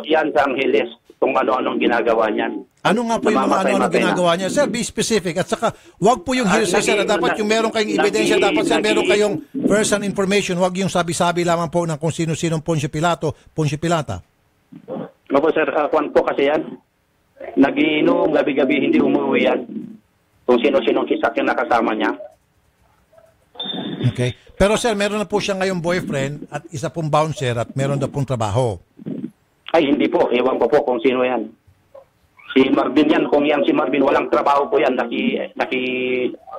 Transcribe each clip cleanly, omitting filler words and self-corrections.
yan sa Angeles kung ano-anong ginagawa niyan. Ano nga po yung mga ano-ano ginagawa niya? Sir, be specific. At saka, wag po yung hearsay, sir. Dapat yung meron kayong ebidensya. Dapat, sir, meron kayong first-hand information. Wag yung sabi-sabi lamang po ng kung sino-sinong Poncio Pilato, Poncio Pilata. Opo, sir. Kwan po kasi yan. Nagiinom gabi-gabi, hindi umuwi yan. Kung sino-sinong sasakyan nakasama niya. Okay. Pero, sir, meron na po siya ngayong boyfriend at isa pong bouncer at meron na pong trabaho. Ay, hindi po. Ewan ko po kung sino yan. Si Marvin yan. Kung yan si Marvin, walang trabaho po yan.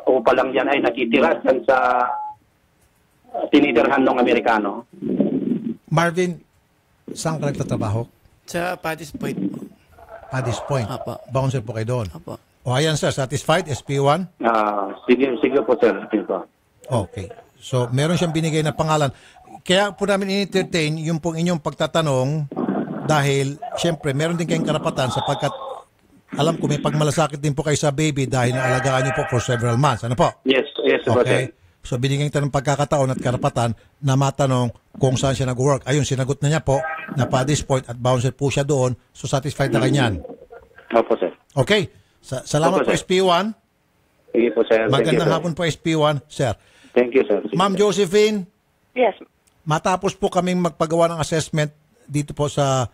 Upa lang yan ay nakitira yan sa tinitirhan ng Amerikano. Marvin, saan ka nagtatrabaho? Sa Paddy's Point po. Paddy's Point. Apo. Bouncer po kayo doon. Apo. O ayan, sir. Satisfied? SP1? Sige po, sir. Sige po. Okay. So, meron siyang binigay na pangalan. Kaya po namin in-entertain yung pong inyong pagtatanong dahil, syempre, meron din kayong karapatan sapagkat alam ko may pagmalasakit din po kayo sa baby dahil naalagaan niyo po for several months. Ano po? Yes, okay. So, binigyan kita ng pagkakataon at karapatan na matanong kung saan siya nag-work. Ayun, sinagot na niya po na Paddy's Point at bouncer po siya doon. So, satisfied na kanyan. Opo, sir. Okay. Salamat po, SP1. Sige po, sir. Magandang hapon po, SP1. Sir. Thank you, sir. Ma'am Josephine. Yes. Matapos po kaming magpagawa ng assessment dito po sa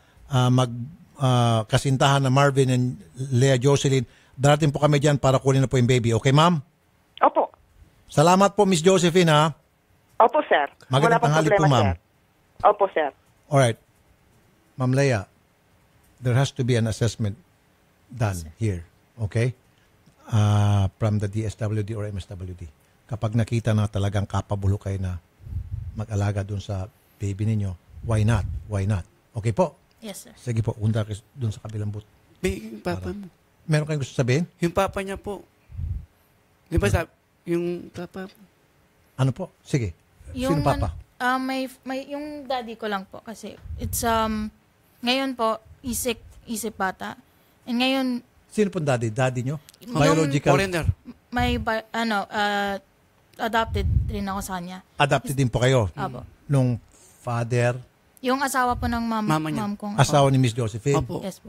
kasintahan na Marvin and Lea Jocelyn, darating po kami dyan para kunin na po yung baby. Okay, ma'am? Opo. Salamat po, Miss Josephine, ha? Opo, sir. Magandang tanghali po, ma'am. Sir. Opo, sir. Alright. Ma'am Lea, there has to be an assessment done here. Okay? From the DSWD or MSWD. Kapag nakita na talagang capable kayo na mag-alaga dun sa baby ninyo, why not? Why not? Okay po? Yes, sir. Sige po, punta kayo dun sa kabilang booth. Yung papa mo. Meron kayong gusto sabihin? Yung papa niya po. Di ba yung papa mo? Ano po? Sige. Sino papa? May yung daddy ko lang po kasi it's ngayon po isip bata. And ngayon Sino pong daddy? Daddy nyo? Yung Biological? Foreigner. may adopted rin ako sa kanya. Adopted din po kayo? Apo. Nung father? Yung asawa po ng Mama niya. mom kong Asawa ni Miss Josephine? Opo. Yes po.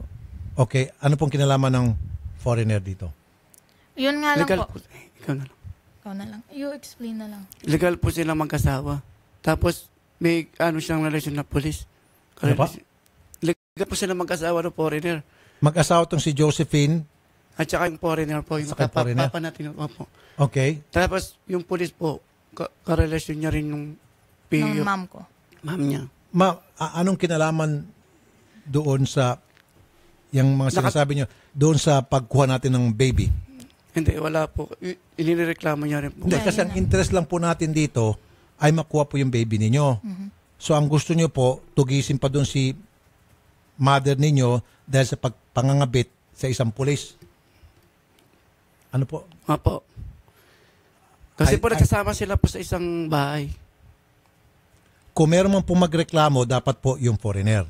Okay. Ano pong kinalaman ng foreigner dito? Yun nga lang Legal po. po. Ikaw na lang. Ikaw na lang. You explain na lang. Legal po sila magkasawa. Tapos may siyang relasyon na polis. Ano pa? Legal po sila magkasawa ng foreigner. Mag-asawa tong si Josephine? At saka yung foreigner po, yung Saka foreigner? papa natin po. Okay. Tapos yung pulis po, karelasyon niya rin yung Ng mom ko. ma'am niya. Anong kinalaman doon sa yung mga sinasabi niyo doon sa pagkuha natin ng baby? Hindi, wala po. Inireklamo niya rin po. Hindi, kasi ang interest lang po natin dito ay makuha po yung baby ninyo. Mm-hmm. So ang gusto niyo po, tugisin pa doon si mother ninyo dahil sa pangangabit sa isang pulis. Ano po? Opo. Kasi po nagsasama sila po sa isang bahay. Kung meron man po magreklamo, dapat po yung foreigner.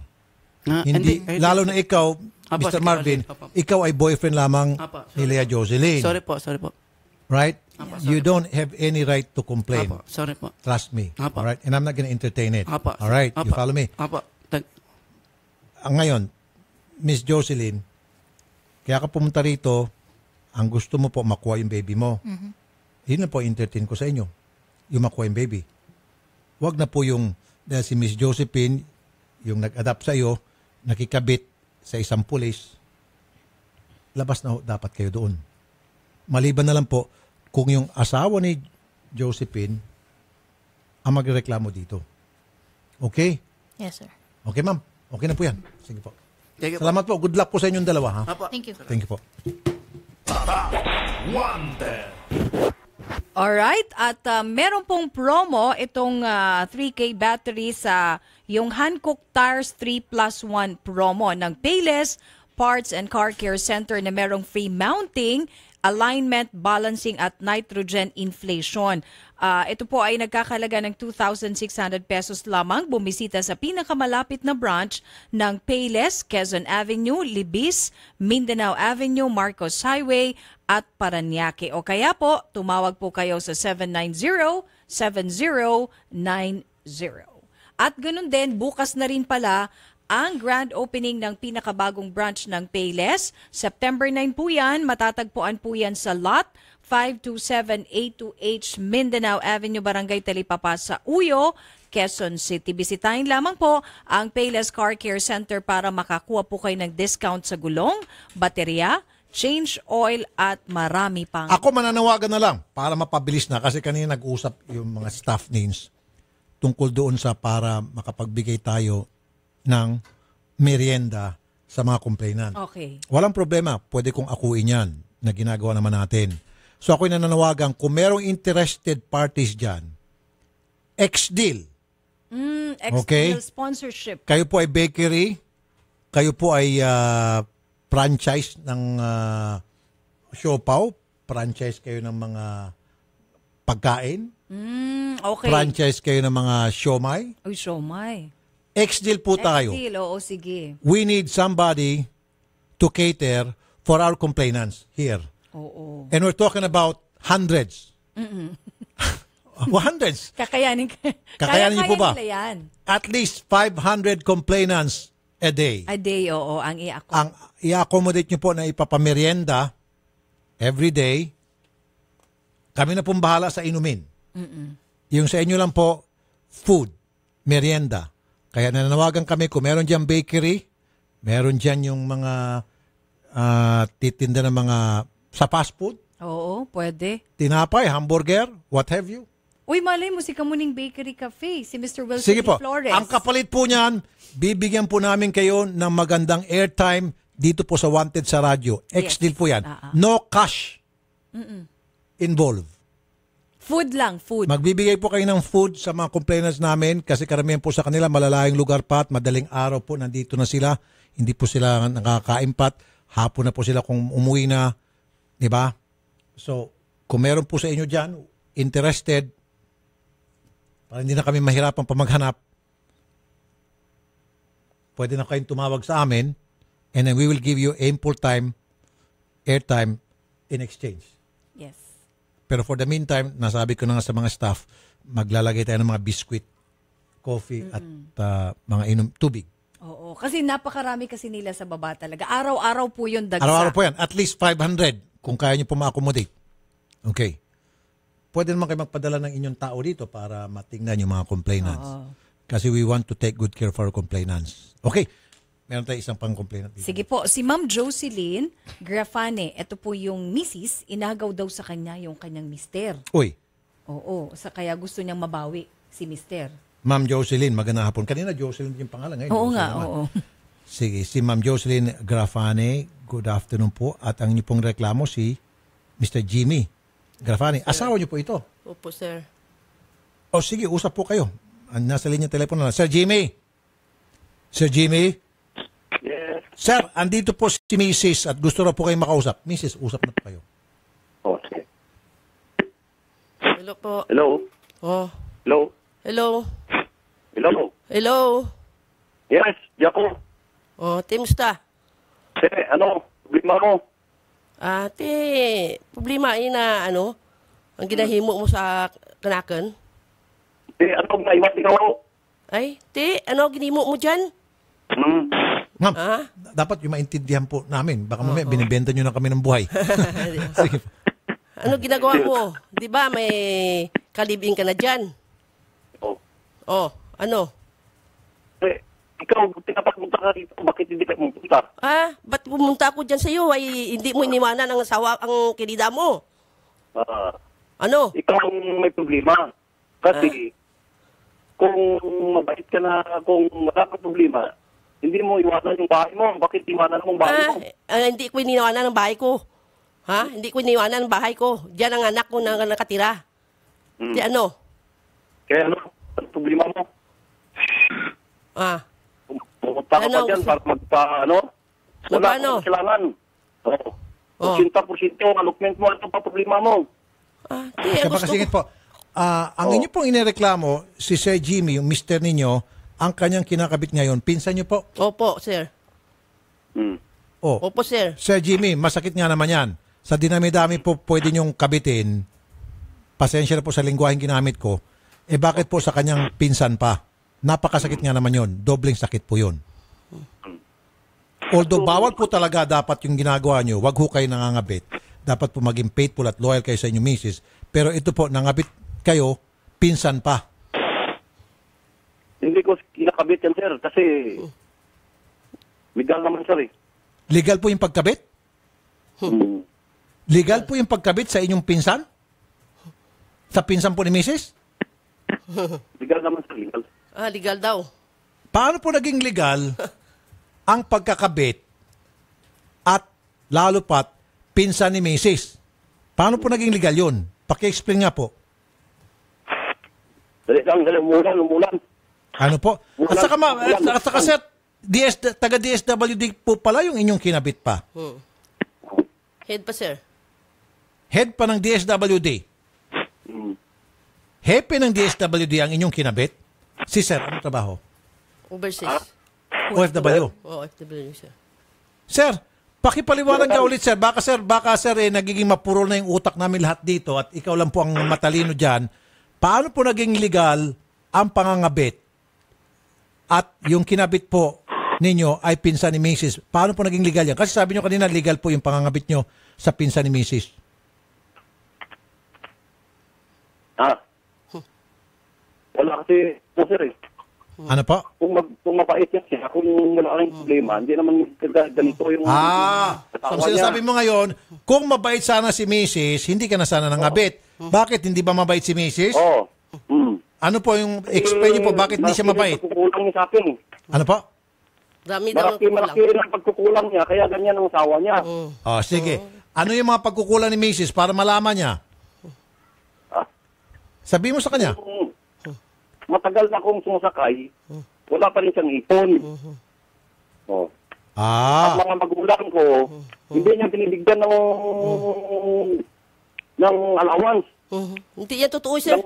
Hindi, lalo na ikaw, Apo, Mr. sige, Marvin, Apo. ikaw ay boyfriend lamang Apo, ni Lea Jocelyn. Sorry po. Right? Apo, You don't have any right to complain. Apo, sorry po. Trust me. Apo. All right? And I'm not gonna entertain it. Apo. All right? You Apo. follow me? Apo. Ngayon, Miss Jocelyn, kaya ka pumunta rito, ang gusto mo po makuha yung baby mo. Mm-hmm. Yun na po entertain ko sa inyo. Yung makuha yung baby. Huwag na po yung, dahil si Miss Josephine, yung nag-adapt sa iyo, nakikabit sa isang pulis, labas na dapat kayo doon. Maliban na lang po, kung yung asawa ni Josephine ang magreklamo dito. Okay? Yes, sir. Okay, ma'am. Okay na po yan. Sige po. Thank you po. Salamat po. Good luck po sa inyong dalawa, ha? Apo. Thank you. Thank you po. Alright, at meron pong promo itong 3K battery sa yung Hankook Tires 3+1 promo ng Payless Parts and Car Care Center na merong free mounting, alignment, balancing at nitrogen inflation. Ito po ay nagkakalaga ng 2,600 pesos lamang. Bumisita sa pinakamalapit na branch ng Payless, Quezon Avenue, Libis, Mindanao Avenue, Marcos Highway at Parañaque. O kaya po, tumawag po kayo sa 790-7090. At ganun din, bukas na rin pala ang grand opening ng pinakabagong branch ng Payless. September 9 po yan. Matatagpuan po yan sa lot 52782H Mindanao Avenue, Barangay Talipapa sa Uyo, Quezon City. Bisitahin lamang po ang Payless Car Care Center para makakuha po kayo ng discount sa gulong, baterya, change oil at marami pang. Ako mananawagan na lang para mapabilis na kasi kanina nag-usap yung mga staff names tungkol doon sa para makapagbigay tayo ng merienda sa mga complainant. Okay. Walang problema, pwede kong akuin yan na ginagawa naman natin. So ako'y nananawagan, kung merong interested parties dyan, ex-deal. Ex-deal sponsorship. Kayo po ay bakery, kayo po ay franchise ng Siopaw, franchise kayo ng mga pagkain, Okay. franchise kayo ng mga siomay. Uy, siomay. Ex-deal po tayo. Ex-deal, oo, sige. We need somebody to cater for our complainants here. Oo. And we're talking about hundreds. Hundreds. Kakayanin Kakayanin niyo po ba? nila yan. At least 500 complainants a day. A day, oo, ang Ang i-accommodate nyo po na ipapamerienda every day, kami na pong bahala sa inumin. Yung sa inyo lang po, food, merienda. Kaya nananawagan kami kung meron dyan bakery, meron dyan yung mga titinda ng mga sa fast food, Oo, pwede. tinapay, hamburger, what have you. Uy, malay mo si Kamuning Bakery Cafe, si Mr. Wilson Sige D. po, Flores. ang kapalit po niyan, bibigyan po namin kayo ng magandang airtime dito po sa Wanted sa radyo. Ex-deal po yan. No cash involved. Food lang, food. Magbibigay po kayo ng food sa mga complainants namin kasi karamihan po sa kanila malalayong lugar pa at madaling araw po nandito na sila. Hindi po sila nakakain pat. Hapon na po sila kung umuwi na. Diba? So, kung meron po sa inyo dyan, interested, para hindi na kami mahirapan pa maghanap, pwede na kayong tumawag sa amin and then we will give you ample time, airtime in exchange. Yes. Pero for the meantime, nasabi ko na nga sa mga staff, maglalagay tayo ng mga biscuit, coffee at mga tubig. Oo, kasi napakarami kasi nila sa baba talaga. Araw-araw po yun dagsa. Araw-araw po yan. At least 500 kung kaya nyo po ma-accommodate. Okay. Pwede naman kayo magpadala ng inyong tao dito para matingnan yung mga complainants. Kasi we want to take good care for our complainants. Okay. Meron tayo isang pang-complainant dito. Sige po, si Ma'am Jocelyn Grafane, ito po yung misis, inagaw daw sa kanya yung kanyang mister. Uy, Oo, kaya gusto niyang mabawi si mister. Ma'am Jocelyn, magandang hapon. Kanina Jocelyn yung pangalan. Ngayon, Oo Jocelyn nga, naman. oo. Sige, si Ma'am Jocelyn Grafane, good afternoon po. At ang inyong pong reklamo si Mr. Jimmy Grafane. Asawa niyo po ito? Opo, sir. O sige, usap po kayo. Nasa linya telepono na. Sir Jimmy? Sir Jimmy? Yes. Sir, andito po si Mrs. at gusto na po kayong makausap. Mrs., usap na po kayo. Okay. Hello po. Hello? Oh. Hello? Hello. Hello? Hello. Yes, Jaco. Oh, timusta? Ano? Problema mo? Problema na ang ginahimo mo sa kanakan? Ano maiwas ikaw ako? Ay, ano ginahimo mo dyan? Ma'am, Ah? dapat yung maintindihan po namin. Baka mamaya binibenta nyo na kami ng buhay. Sige. Ano ginagawa mo? Di ba may kalibing ka na dyan? Oh. Oh, ano? Ikaw, pinapapunta ka dito. Bakit hindi ka pumunta? Ba't pumunta ako dyan sa'yo? Ay, hindi mo iniwanan ang asawa, ang kinida mo. Ano? Ikaw ang may problema. Kasi, kung mabait ka na, kung wala kang problema, hindi mo iwanan yung bahay mo. Bakit iwanan mo ang bahay mo? Hindi ko iniwanan ang bahay ko. Ha? Hindi ko iniwanan ang bahay ko. Diyan ang anak ko na nakatira. Di ano? Kaya ano? Ang problema mo? Pumunta ka pa dyan para wala Magpaano? kang kailangan. Oo. 80% ang allotment mo, ano pa problema mo? Kaya baka singit po. Ang inyo pong inireklamo, si Sir Jimmy, yung mister ninyo, ang kanyang kinakabit ngayon, pinsan nyo po? Opo, sir. Oh, Opo, sir. Sir Jimmy, masakit nga naman yan. Sa dinami-dami po pwede nyong kabitin, pasensya na po sa lingwaheng ginamit ko, bakit po sa kanyang pinsan pa? Napakasakit nga naman yon, dobleng sakit po yon. Although bawal po talaga dapat yung ginagawa nyo, wag ho kayo nangangabit. Dapat po maging faithful at loyal kayo sa inyong misis. Pero ito po, nangabit kayo, pinsan pa. Hindi ko kinakabit yan, sir. Kasi legal naman, sir. Legal po yung pagkabit? Legal po yung pagkabit sa inyong pinsan? Sa pinsan po ni misis? Legal naman, sir. Legal. Legal daw. Paano po naging legal ang pagkakabit at lalo pat pinsan ni misis? Paano po naging legal yun? Paki-explain nga po. Dali lang, umulan. Ano po? At saka sir, taga DSWD po pala yung inyong kinabit pa. Head pa, sir. Head pa ng DSWD. Hepe ng DSWD ang inyong kinabit? Si sir, ano trabaho? Overseas. OFW. OFW, sir. Sir, pakipaliwanag ka ulit sir. Baka sir nagiging mapurol na yung utak namin lahat dito at ikaw lang po ang matalino dyan. Paano po naging legal ang pangangabit at yung kinabit po ninyo ay pinsan ni Mrs. Paano po naging legal yan? Kasi sabi nyo kanina legal po yung pangangabit nyo sa pinsan ni Mrs. Wala kasi, sir Ano po? Kung mapait yan siya, kung wala kang problema, hindi naman ganito yung... So sinasabi mo ngayon, kung mabait sana si Mrs., hindi ka na sana nangabit. Bakit? Hindi ba mabait si Mrs.? Oo. Ano po yung, explain niyo po, bakit hindi siya mabait? Pagkukulang niya sa akin. Ano po? Malaki rin ang pagkukulang niya, kaya ganyan ang asawa niya. Sige. Ano yung mga pagkukulang ni Mrs. para malaman niya? Sabihin mo sa kanya. Matagal na akong sumasakay, wala pa rin siyang ipon. At mga magulang ko, hindi niya binibigyan ng allowance. Hindi yan totoo, sir.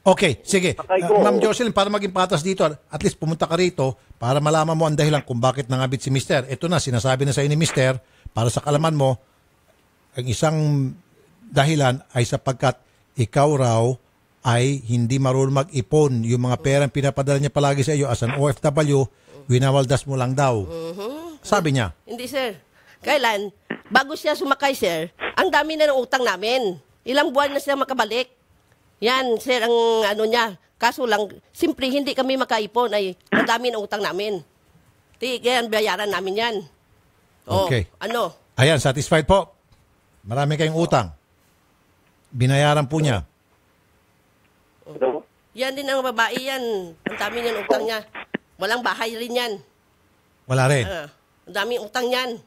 Okay, sige. Ma'am Jocelyn, para maging patas dito, at least pumunta ka rito para malaman mo ang dahilan kung bakit nangabit si Mister. Ito na, sinasabi na sa ni Mister, para sa kalaman mo, ang isang dahilan ay sapagkat ikaw raw ay hindi marunong mag-ipon. Yung mga perang pinapadala niya palagi sa iyo as an OFW, winawaldas mo lang daw. Sabi niya. Hindi, sir. Kailan? Bago siya sumakay, sir, ang dami na ng utang namin. Ilang buwan na siya makabalik. Yan, sir, ang ano niya. Kaso lang, simple hindi kami makaipon ay ang dami ng utang namin. Kaya bayaran namin yan. Okay. Ano? Ayan, satisfied po. Marami kayong utang. Binayaran po niya. Yan din ang babae yan. Ang dami niyan utang niya. Walang bahay rin yan. Wala rin. Ang daming utang yan.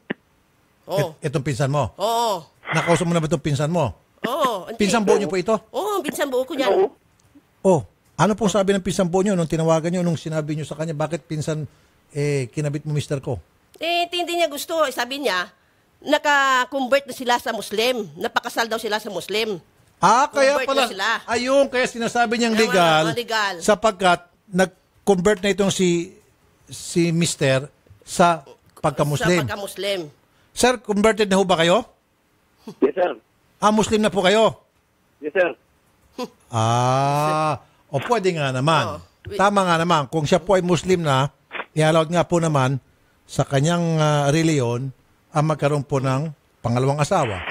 Itong pinsan mo? Oo. Nakausap mo na ba itong pinsan mo? Oo. Pinsan buo niyo po ito? Oo, pinsan buo ko yan. Ano pong sabi ng pinsan buo niyo nung tinawagan niyo, nung sinabi niyo sa kanya, bakit pinsan kinabit mo mister ko? Hindi niya gusto. Sabi niya, naka-convert na sila sa Muslim. Napakasal daw sila sa Muslim. Kaya Convert pala. na sila. Ayun, kaya sinasabi niyang legal, legal. sapagkat nag-convert na itong si mister sa pagka-Muslim. Sa pagka-Muslim. Sir, converted na ho ba kayo? Yes, sir. Muslim na po kayo? Yes, sir. Pwede nga naman. Tama nga naman. Kung siya po ay Muslim na, i-allowed nga po naman sa kanyang reliyon ang magkaroon po ng pangalawang asawa.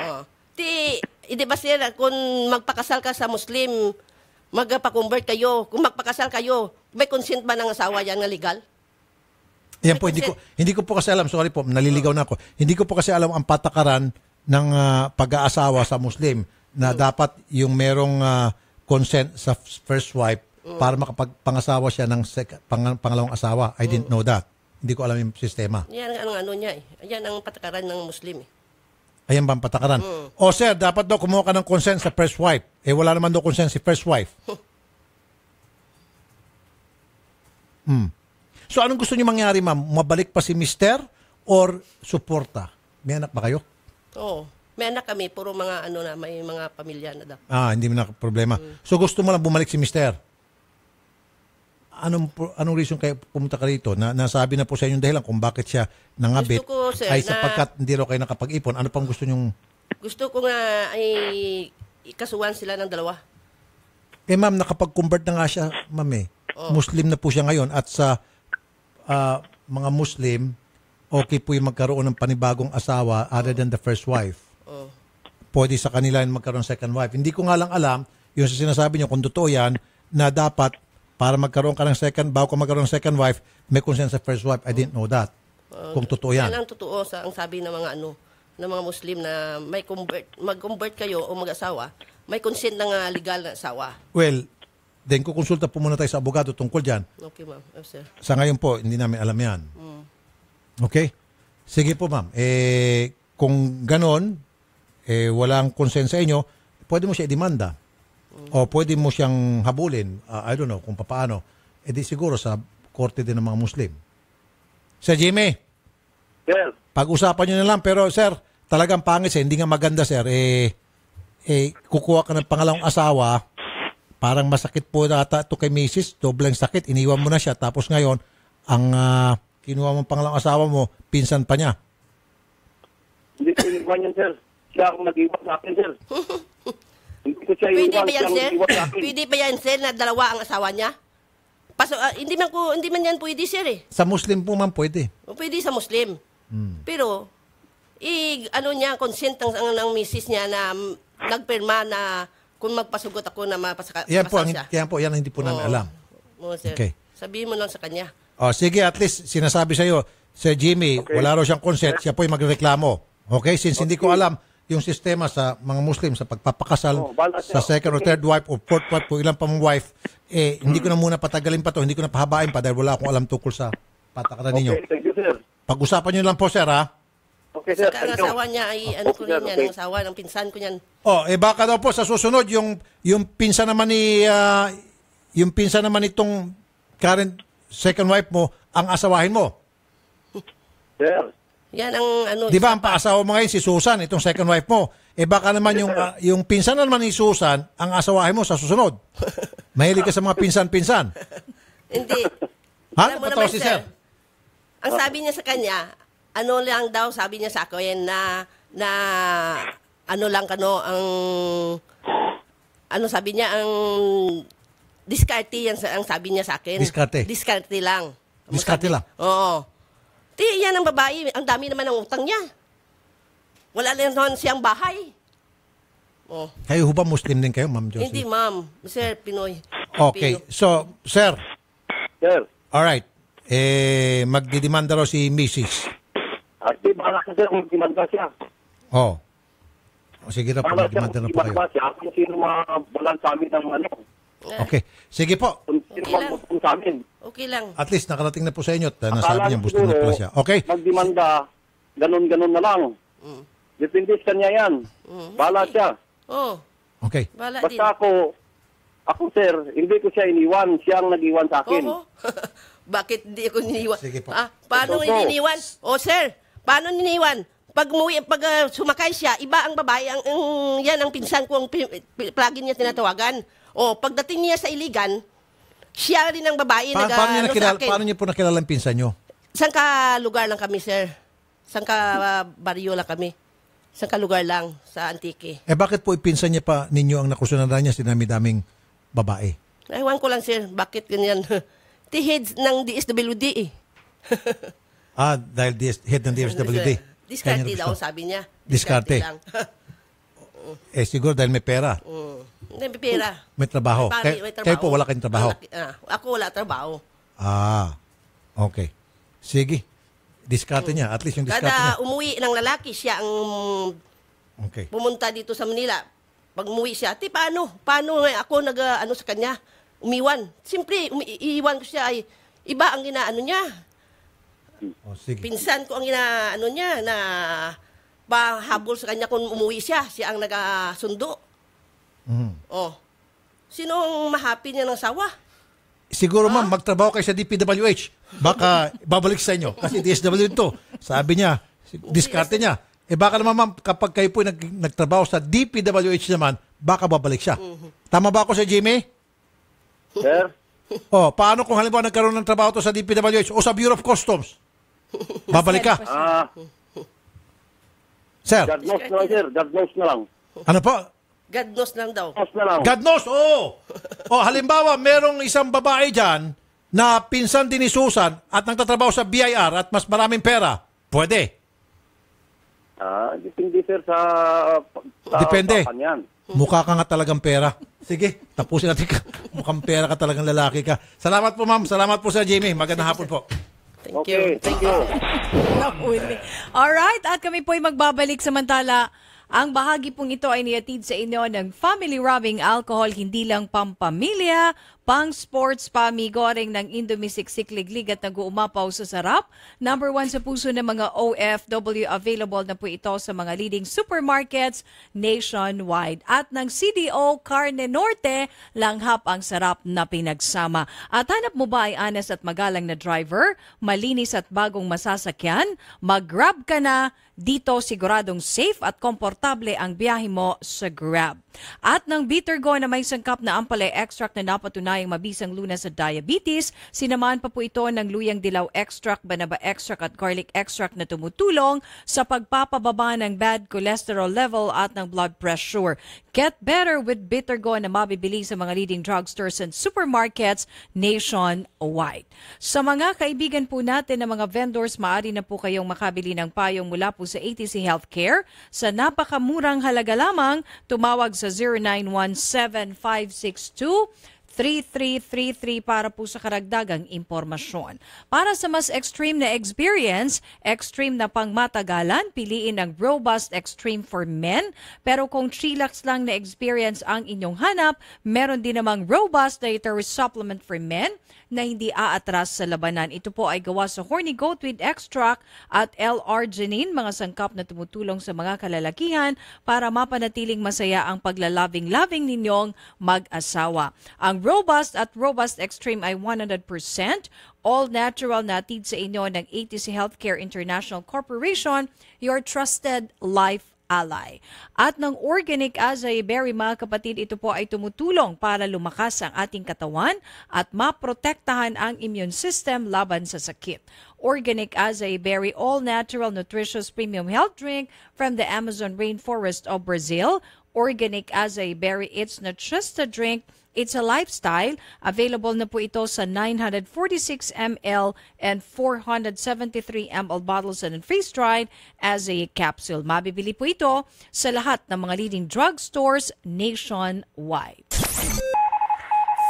Hindi ba sir, kung magpakasal ka sa Muslim, magpa-convert kayo. Kung magpakasal kayo, may consent ba ng asawa yan na legal? Yan po, hindi ko po kasi alam, sorry po, naliligaw na ako. Hindi ko po kasi alam ang patakaran ng pag-aasawa sa Muslim na dapat yung merong consent sa first wife para makapagpangasawa siya ng pangalawang asawa. I didn't know that. Hindi ko alam yung sistema. Yan ang ano niya eh. Yan ang patakaran ng Muslim eh. Ayan ba ang patakaran? Sir, dapat daw kumuha ka ng consent sa first wife. Wala naman daw consent si first wife. So, anong gusto niyo mangyari, ma'am? Mabalik pa si mister or suporta? May anak ba kayo? Oo. May anak kami. Puro mga may mga pamilya na daw. Hindi mo na problema. So, gusto mo lang bumalik si mister? Anong reason kayo pumunta ka rito? Nasabi na po sa inyong dahilan kung bakit siya nangabit Gusto ko, sir, ay sapagkat hindi raw kayo nakapag-ipon. Ano pang gusto nyong... Gusto ko nga ay ikasuhan sila ng dalawa. Ma'am, nakapag-convert na nga siya, ma'am Muslim na po siya ngayon at sa mga Muslim, okay po yung magkaroon ng panibagong asawa other than the first wife. Pwede sa kanila yung magkaroon ng second wife. Hindi ko nga lang alam, yung sa sinasabi niyo, kung totoo yan, na dapat para magkaroon ka ng bago ka magkaroon ng second wife, may consent sa first wife. I didn't know that. Kung totoo yan. Yan ang totoo ang sabi ng mga ng mga Muslim na mag-convert kayo o mag-asawa, may consent ng legal na asawa. Well, then kukonsulta po muna tayo sa abogado tungkol dyan. Okay, ma'am. Yes, sir. Sa ngayon po, hindi namin alam yan. Okay? Sige po, ma'am. Kung ganon, walang consent sa inyo, pwede mo siya idemanda. O pwede mo siyang habulin. I don't know kung paano. Di siguro sa korte din ng mga Muslim. Sir Jimmy, Sir, pag-usapan nyo na lang. Pero sir, talagang pangit sir. Hindi nga maganda sir. Kukuha ka ng pangalawang asawa. Parang masakit po data ito kay Mrs. Dobleng sakit. Iniwan mo na siya. Tapos ngayon, ang kinuha mong pangalawang asawa mo, pinsan pa niya. hindi ko iniwan yan, sir. Siya ang nag-iwan sa akin, sir. Hindi ko siya Pwede iniwan, ba yan, siya ang sir? nag-iwan sa akin. Pwede ba yan, sir, na dalawa ang asawa niya? Hindi man yan pwede, sir, eh. Sa Muslim po ma'am, pwede. Pwede sa Muslim. Pero, consent ng misis niya na nagpirma na kung magpasugot ako na Yan po, mapasal siya. yan hindi po namin alam. Oo, sir. Okay. Sabihin mo lang sa kanya. Sige, at least sinasabi sa iyo, Sir Jimmy, wala raw siyang consent, siya po yung magreklamo. Okay? Since hindi ko alam yung sistema sa mga Muslim sa pagpapakasal sa second or third wife or fourth wife o ilang pang wife, hindi ko na muna patagalin pa to, hindi ko na pahabain pa dahil wala akong alam tungkol sa patakaran ninyo. Okay, thank you, sir. Pag-usapan nyo lang po, sir, ha? Okay, sir. Saka ang asawa niya ay, ko rin yan, ang asawa ng pinsan ko yan. Baka daw po sa susunod yung pinsan naman itong current second wife mo ang asawahin mo. Sir. Yan ang Di ba ang paasawa mo ngayon si Susan, itong second wife mo? Baka naman yung pinsan naman ni Susan ang asawahin mo sa susunod. Mahilig ka sa mga pinsan-pinsan. Hindi. Ha? Alam mo Napatawa naman, si sir. Ang sabi niya sa kanya, sabi niya sa akin sabi niya, ang diskarte yan ang sabi niya sa akin. Diskarte? Diskarte lang. Diskarte lang? Oo. Yan ang babae, ang dami naman ng utang niya. Wala lang naman siyang bahay. Oh. Kayo ba Muslim din kayo, Ma'am Josie? Hindi, ma'am. Sir, Pinoy. Okay. So, sir, Sir. alright. Magdidemanda raw si Mrs. At di ba ka, sir, kung magdimanda siya? Sige raw po, Para siya, magdidemanda kung na po kayo. magdimanda siya, kung sino mabalan sa amin ng Okay. Sige po. kung sino Okay lang. magdimanda sa amin. Okay lang. At least nakarating na po sa inyo at Akala nasabi niya, gusto na pala siya. Okay? Magdimanda, ganun-ganun na lang. Depende sa kanya yan. Bala siya. Oh, Okay. bala din. Basta ako sir, hindi ko siya iniwan. Siya ang nag-iwan sa akin. Oo. Bakit hindi ako niniwan? Sige po. Paano Opo. niniwan? Sir, paano niniwan? Pag sumakay siya, iba ang babae, yan ang pinsan ko, ang plugin niya tinatawagan. Pagdating niya sa Iligan, siya rin ang babae sa akin. Paano niyo po nakilala ang pinsan niyo? Saan lugar lang kami, sir? Saan baryo lang kami? Saan lugar lang sa Antique? Bakit po ipinsan niya pa ninyo ang nakusunaran niya sinami-daming babae? Ewan ko lang, sir. Bakit ganyan? Head ng DSWD eh. Dahil head ng DSWD. Diskarte Kanya daw, gusto. sabi niya. Diskarte. lang. Siguro dahil may pera. Hindi, may pera. May trabaho. Pare, may Kayo po wala kayong trabaho. Ako wala trabaho. Okay. Sige. Diskarte niya. At least yung diskarte niya. Kada umuwi ng lalaki, siya ang Okay. pumunta dito sa Manila. Pag umuwi siya, paano? Paano ako sa kanya? Umiwan. Siyempre, iiwan ko siya. Iba ang ginaano niya. Sige. Pinsan ko ang ginaano niya na pahabol sa kanya kung umuwi siya. Siya ang nagasundo. Sino ang mahapi niya ng sawa? Siguro ma'am, magtrabaho kayo sa DPWH. Baka babalik sa inyo. Kasi DSW to. Sabi niya, diskarte niya. Baka naman ma'am, kapag kayo po nagtrabaho sa DPWH naman, baka babalik siya. Tama ba ako sa Jimmy? Sir? Paano kung halimbawa nagkaroon ng trabaho to sa DPWH o sa Bureau of Customs? Babalik ka? Sir? God knows na lang, sir. God knows na lang. Ano po? God knows lang daw. Knows na lang. God knows, oo. Halimbawa, merong isang babae dyan na pinsan din ni Susan at nagtatrabaho sa BIR at mas maraming pera, pwede. Depende sir sa Depende. kanyan. Mukha ka nga talagang pera. Sige, tapusin natin ka. Mukhang pera ka talagang lalaki ka. Salamat po, ma'am. Salamat po, Sir Jimmy. Magandang hapon po. Thank you. Thank you. Nahuli. Alright, at kami po'y magbabalik samantala. Ang bahagi pong ito ay niatid sa inyo ng Family Rubbing Alcohol, hindi lang pampamilya, pang sports, pamigoreng ng Indomie Siksik-Liglig at nag-uumapaw sa sarap. Number 1 sa puso ng mga OFW, available na po ito sa mga leading supermarkets nationwide. At ng CDO Carne Norte, langhap ang sarap na pinagsama. At hanap mo ba ay honest at magalang na driver, malinis at bagong masasakyan? Mag-grab ka na. Dito siguradong safe at komportable ang biyahe mo sa Grab. At ng Bitter Go na may sangkap na ampalay extract na napatunayang mabisang lunas sa diabetes, sinamahan pa po ito ng luyang dilaw extract, banaba extract at garlic extract na tumutulong sa pagpapababa ng bad cholesterol level at ng blood pressure. Get better with Bitter Go na mabibili sa mga leading drugstores and supermarkets nationwide. Sa mga kaibigan po natin na mga vendors, maaari na po kayong makabili ng payong mula po sa ATC Healthcare sa napakamurang halaga lamang. Tumawag sa 0917-562-3333 para po sa karagdagang impormasyon. Para sa mas extreme na experience, extreme na pangmatagalan, piliin ang Robust Extreme for Men. Pero kung chillax lang na experience ang inyong hanap, meron din namang Robust Dietary Supplement for Men na hindi aatras sa labanan. Ito po ay gawa sa horny goatweed extract at L-arginine, mga sangkap na tumutulong sa mga kalalakihan para mapanatiling masaya ang paglalabing-labing ninyong mag-asawa. Ang Robust at Robust Extreme ay 100% all-natural na atid sa inyo ng ATC Healthcare International Corporation, your trusted life ally. At ng Organic Acai Berry, mga kapatid, ito po ay tumutulong para lumakas ang ating katawan at maprotektahan ang immune system laban sa sakit. Organic Acai Berry, all-natural, nutritious premium health drink from the Amazon rainforest of Brazil. Organic Acai Berry, it's not just a drink, it's a lifestyle. Available na po ito sa 946 ml and 473 ml bottles and freeze-dried as a capsule. Mabibili po ito sa lahat ng mga leading drugstores nationwide.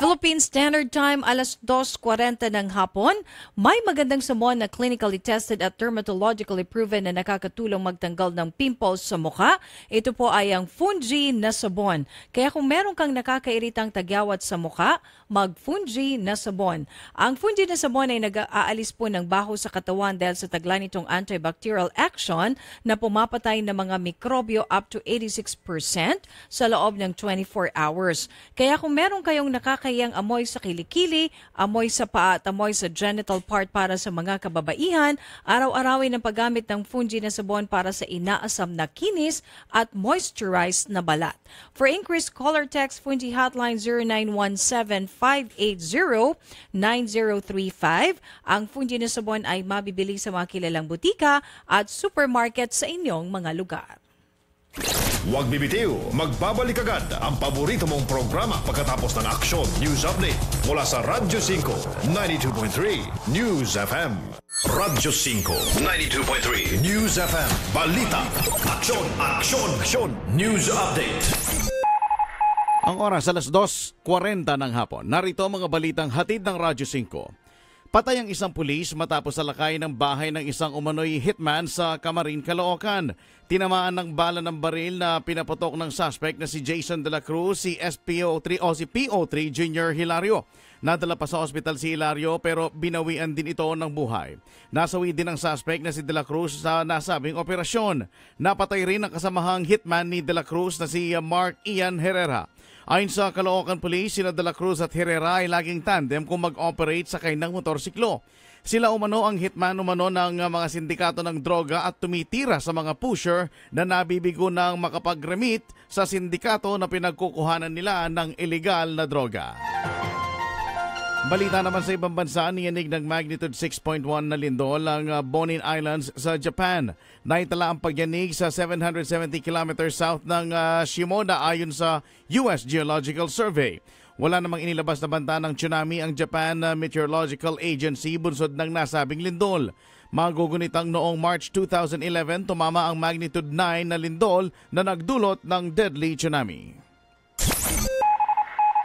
Philippine Standard Time, alas 2:40 ng hapon. May magandang samon na clinically tested at dermatologically proven na nakakatulong magtanggal ng pimples sa mukha. Ito po ay ang Fungi na sabon. Kaya kung meron kang nakakairitang tagyawat sa mukha, mag-Fungi na sabon. Ang Fungi na sabon ay nag-aalis po ng baho sa katawan dahil sa tagla nitong antibacterial action na pumapatay ng mga mikrobyo up to 86% sa loob ng 24 hours. Kaya kung meron kayong nakakayang amoy sa kilikili, amoy sa paa at amoy sa genital part para sa mga kababaihan, araw-arawin ang paggamit ng Fungi na sabon para sa inaasam na kinis at moisturized na balat. For increased caller text, Fungi hotline 0917-580-9035. Ang Fungi na sabon ay mabibili sa mga kilalang butika at supermarket sa inyong mga lugar. Huwag bibitiw, magbabalik agad ang paborito mong programa pagkatapos ng aksyon news update mula sa Radyo 5, 92.3 News FM. Radyo 5, 92.3 News FM. Balita, aksyon, aksyon, aksyon, news update. Ang oras alas 2:40 ng hapon. Narito ang mga balitang hatid ng Radyo 5. Patay ang isang pulis matapos salakay ng bahay ng isang umano'y hitman sa Camarin, Caloocan. Tinamaan ng bala ng baril na pinaputok ng suspect na si Jason de la Cruz, si SPO3 o si PO3 Jr. Hilario. Nadala pa sa ospital si Hilario pero binawian din ito ng buhay. Nasawi din ang suspect na si de la Cruz sa nasabing operasyon. Napatay rin ang kasamahang hitman ni de la Cruz na si Mark Ian Herrera. Ayon sa Caloocan Police, sina de la Cruz at Herrera ay laging tandem kung mag-operate sakay ng motorsiklo. Sila umano ang hitman umano ng mga sindikato ng droga at tumitira sa mga pusher na nabibigo ng makapag-remit sa sindikato na pinagkukuhanan nila ng illegal na droga. Balita naman sa ibang bansa, niyanig ng magnitude 6.1 na lindol ang Bonin Islands sa Japan. Naitala ang pagyanig sa 770 km south ng Shimoda ayon sa US Geological Survey. Wala namang inilabas na banta ng tsunami ang Japan Meteorological Agency bunsod ng nasabing lindol. Magugunitang noong March 2011 tumama ang magnitude 9 na lindol na nagdulot ng deadly tsunami.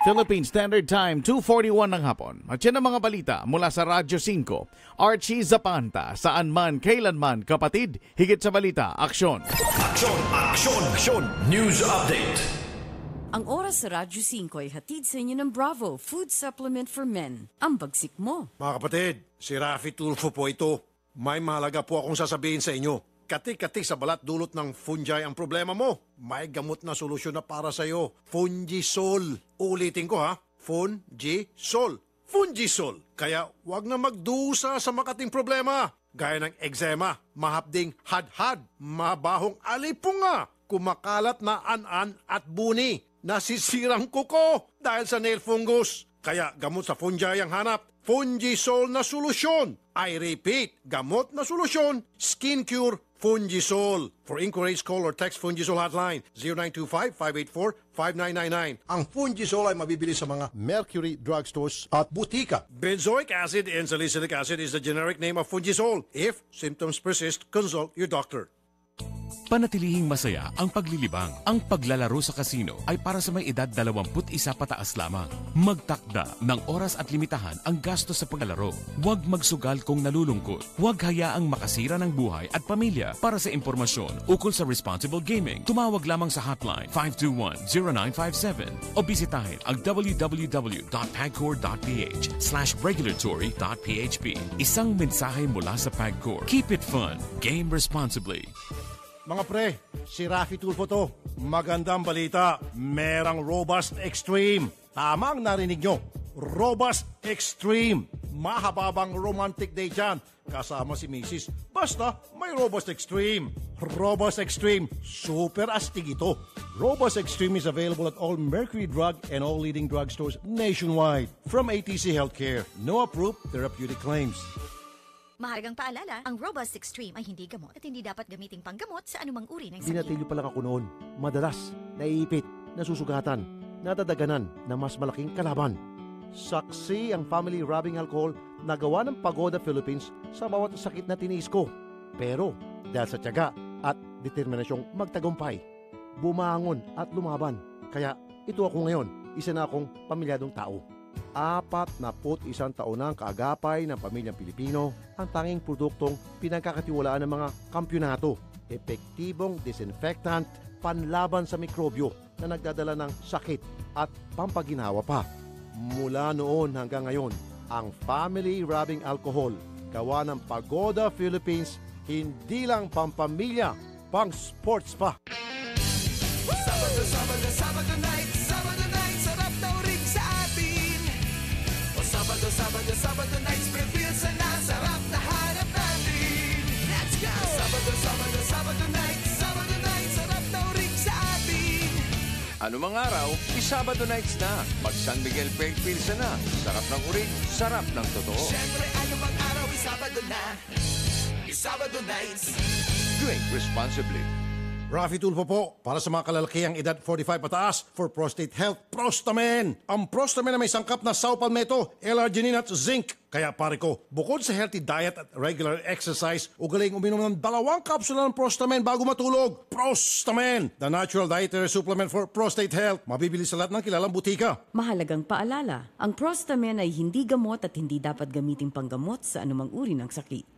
Philippine Standard Time, 2:41 ng hapon. At yan ang mga balita mula sa Radyo 5. Archie Zapanta, saan man, kailanman, kapatid, higit sa balita, aksyon. Aksyon, aksyon, aksyon. News Update. Ang oras sa Radyo 5 ay hatid sa inyo ng Bravo Food Supplement for Men. Ang bagsik mo. Mga kapatid, si Rafi Tulfo po ito. May mahalaga po akong sasabihin sa inyo. Kati-kati sa balat dulot ng fungi ang problema mo. May gamot na solusyon na para sa iyo. Fungisol. Ulitin ko ha. Fungisol. Fungisol. Kaya wag na magdusa sa makating problema. Gaya ng eczema, mahapding hadhad, mabahong alipunga, kumakalat na an-an at buni, nasisirang kuko dahil sa nail fungus. Kaya gamot sa fungi ang hanap. Fungisol na solusyon. I repeat, gamot na solusyon. Skin Cure Fungisol. For inquiries, call or text Fungisol hotline 0925-584-5999. Ang Fungisol ay mabibili sa mga Mercury drugstores at butika. Benzoic acid and salicylic acid is the generic name of Fungisol. If symptoms persist, consult your doctor. Panatilihing masaya ang paglilibang. Ang paglalaro sa kasino ay para sa may edad 21 pataas lamang. Magtakda ng oras at limitahan ang gastos sa paglalaro. Huwag magsugal kung nalulungkot. Huwag hayaang makasira ng buhay at pamilya. Para sa impormasyon ukol sa responsible gaming, tumawag lamang sa hotline 521-0957 o bisitahin ang www.pagcor.ph/regulatory.php. Isang mensahe mula sa Pagcor. Keep it fun. Game responsibly. Mga pre, si Rafi Tulfo to. Magandang balita, merang Robust Extreme. Tama ang narinig nyo, Robust Extreme. Mahababang romantic day dyan, kasama si Mrs. Basta may Robust Extreme. Robust Extreme, super astig ito. Robust Extreme is available at all Mercury Drug and all leading drugstores nationwide. From ATC Healthcare, no approved therapeutic claims. Mahalagang paalala, ang Robust Extreme ay hindi gamot at hindi dapat gamiting panggamot sa anumang uri ng sakit. Binatilyo pa lang ako noon. Madalas, naiipit, nasusugatan, nadadaganan na mas malaking kalaban. Saksi ang family rubbing alcohol na gawa ng Pagoda Philippines sa bawat sakit na tiniis ko. Pero dahil sa tiyaga at determinasyong magtagumpay, bumangon at lumaban. Kaya ito ako ngayon, isa na akong pamilyadong tao. 41 taon na ang kaagapay ng pamilyang Pilipino, ang tanging produktong pinagkakatiwalaan ng mga kampyonato. Epektibong disinfectant, panlaban sa mikrobyo na nagdadala ng sakit at pampaginawa pa. Mula noon hanggang ngayon, ang family rubbing alcohol, gawa ng Pagoda Philippines, hindi lang pampamilya, pang sports pa. Sabado, Sabado, Sabado night, sarap na uring sa atin. O Sabado, Sabado, Sabado nights, prevail sa nasarap na hanap natin. Let's go! Sabado, Sabado, Sabado night, sarap na uring sa atin. Anumang araw, Sabado nights na. Pag San Miguel Fairfield na, sarap ng uring, sarap ng totoo. Siyempre, anumang araw, Sabado na. Sabado nights. Drink responsibly. Rafi Tulfo po, para sa mga kalalakihang edad 45 pataas for prostate health, Prostamen. Ang Prostamen na may sangkap na saw palmetto, L-arginine at zinc. Kaya pare ko, bukod sa healthy diet at regular exercise, ugaling uminom ng 2 kapsula ng Prostamen bago matulog. Prostamen, the natural dietary supplement for prostate health. Mabibili sa lahat ng kilalang butika. Mahalagang paalala, ang Prostamen ay hindi gamot at hindi dapat gamitin panggamot sa anumang uri ng sakit.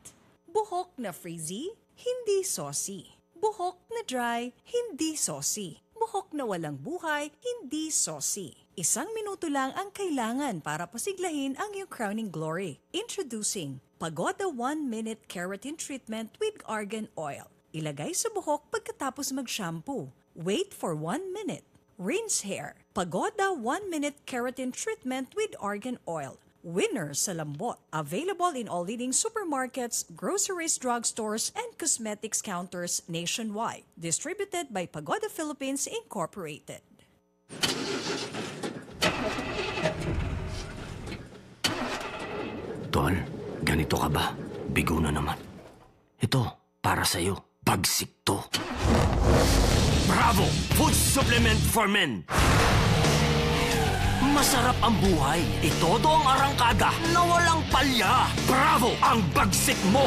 Buhok na frizzy, hindi saucy. Buhok na dry, hindi saucy. Buhok na walang buhay, hindi saucy. 1 minuto lang ang kailangan para pasiglahin ang iyong crowning glory. Introducing Pagoda 1-Minute Keratin Treatment with Argan Oil. Ilagay sa buhok pagkatapos mag-shampoo. Wait for 1 minute. Rinse hair. Pagoda 1-Minute Keratin Treatment with Argan Oil. Winner sa lambot. Available in all leading supermarkets, groceries, drugstores, and cosmetics counters nationwide. Distributed by Pagoda Philippines Incorporated. Tol, ganito ka ba? Bigo na naman. Ito, para sa'yo. Bagsik to. Bravo! Food Supplement for Men! Masarap ang buhay. Itodo ang arangkada na walang palya. Bravo ang bagsik mo!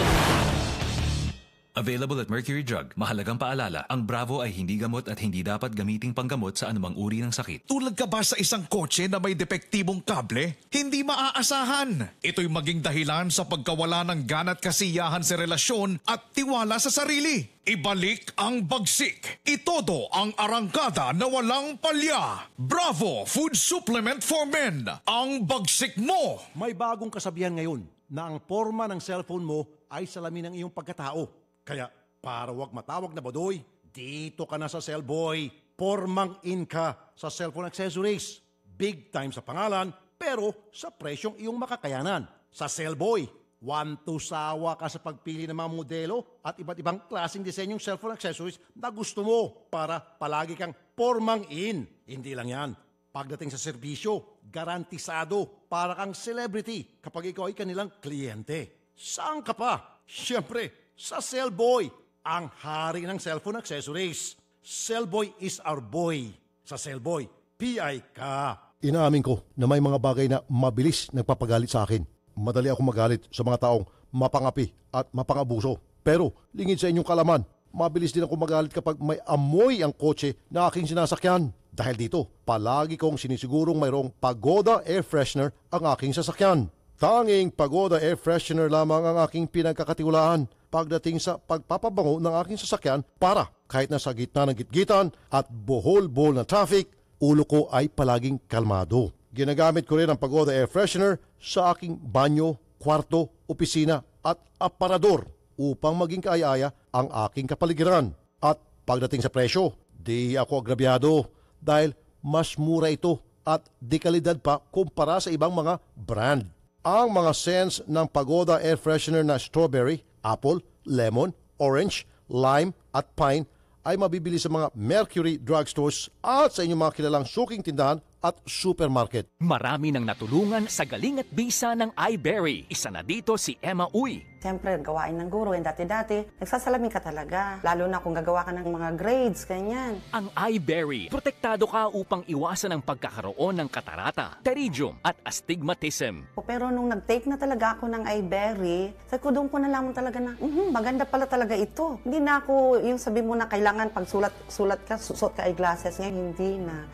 Available at Mercury Drug. Mahalagang paalala, ang Bravo ay hindi gamot at hindi dapat gamiting panggamot sa anumang uri ng sakit. Tulad ka ba sa isang kotse na may depektibong kable? Hindi maaasahan. Ito'y maging dahilan sa pagkawala ng gana at kasiyahan sa relasyon at tiwala sa sarili. Ibalik ang bagsik. Itodo ang arangkada na walang palya. Bravo Food Supplement for Men. Ang bagsik mo. May bagong kasabihan ngayon na ang forma ng cellphone mo ay salamin ng iyong pagkatao. Kaya para wag matawag na badoy, dito ka na sa Cellboy. Pormang in ka sa cellphone accessories. Big time sa pangalan, pero sa presyong iyong makakayanan. Sa Cellboy, 1-2 sawa ka sa pagpili ng mga modelo at iba't ibang klaseng disenyong cellphone accessories na gusto mo para palagi kang pormang in. Hindi lang yan. Pagdating sa serbisyo, garantisado para kang celebrity kapag ikaw ay kanilang kliyente. Saan ka pa? Siyempre, sa Cellboy, ang hari ng cellphone accessories. Cellboy is our boy. Sa Cellboy, PI ka. Inaamin ko na may mga bagay na mabilis nagpapagalit sa akin. Madali ako magalit sa mga taong mapangapi at mapangabuso. Pero lingid sa inyong kalaman, mabilis din ako magalit kapag may amoy ang kotse na aking sinasakyan. Dahil dito, palagi kong sinisigurong mayroong Pagoda Air Freshener ang aking sasakyan. Tanging Pagoda Air Freshener lamang ang aking pinagkakatiwalaan pagdating sa pagpapabango ng aking sasakyan para kahit nasa gitna ng gitgitan at bohol-bohol na traffic, ulo ko ay palaging kalmado. Ginagamit ko rin ang Pagoda Air Freshener sa aking banyo, kwarto, opisina at aparador upang maging kaaya-aya ang aking kapaligiran. At pagdating sa presyo, di ako agrabyado dahil mas mura ito at di kalidad pa kumpara sa ibang mga brand. Ang mga scents ng Pagoda Air Freshener na strawberry, apple, lemon, orange, lime at pine ay mabibili sa mga Mercury drugstores at sa inyong mga kilalang suking tindahan at supermarket. Marami nang natulungan sa galing at bisa ng iBerry. Isa na dito si Emma Uy. Siyempre, gawain ng guro. Dati-dati, nagsasalamin ka talaga. Lalo na kung gagawa ka ng mga grades, ganyan. Ang iBerry, protektado ka upang iwasan ang pagkakaroon ng katarata, pterygium at astigmatism. Pero nung nag-take na talaga ako ng iBerry, sabi ko doon ko nalaman talaga na, maganda pala talaga ito. Hindi na ako yung sabi mo na kailangan pag sulat ka, suot ka eyeglasses. Ngayon, hindi na.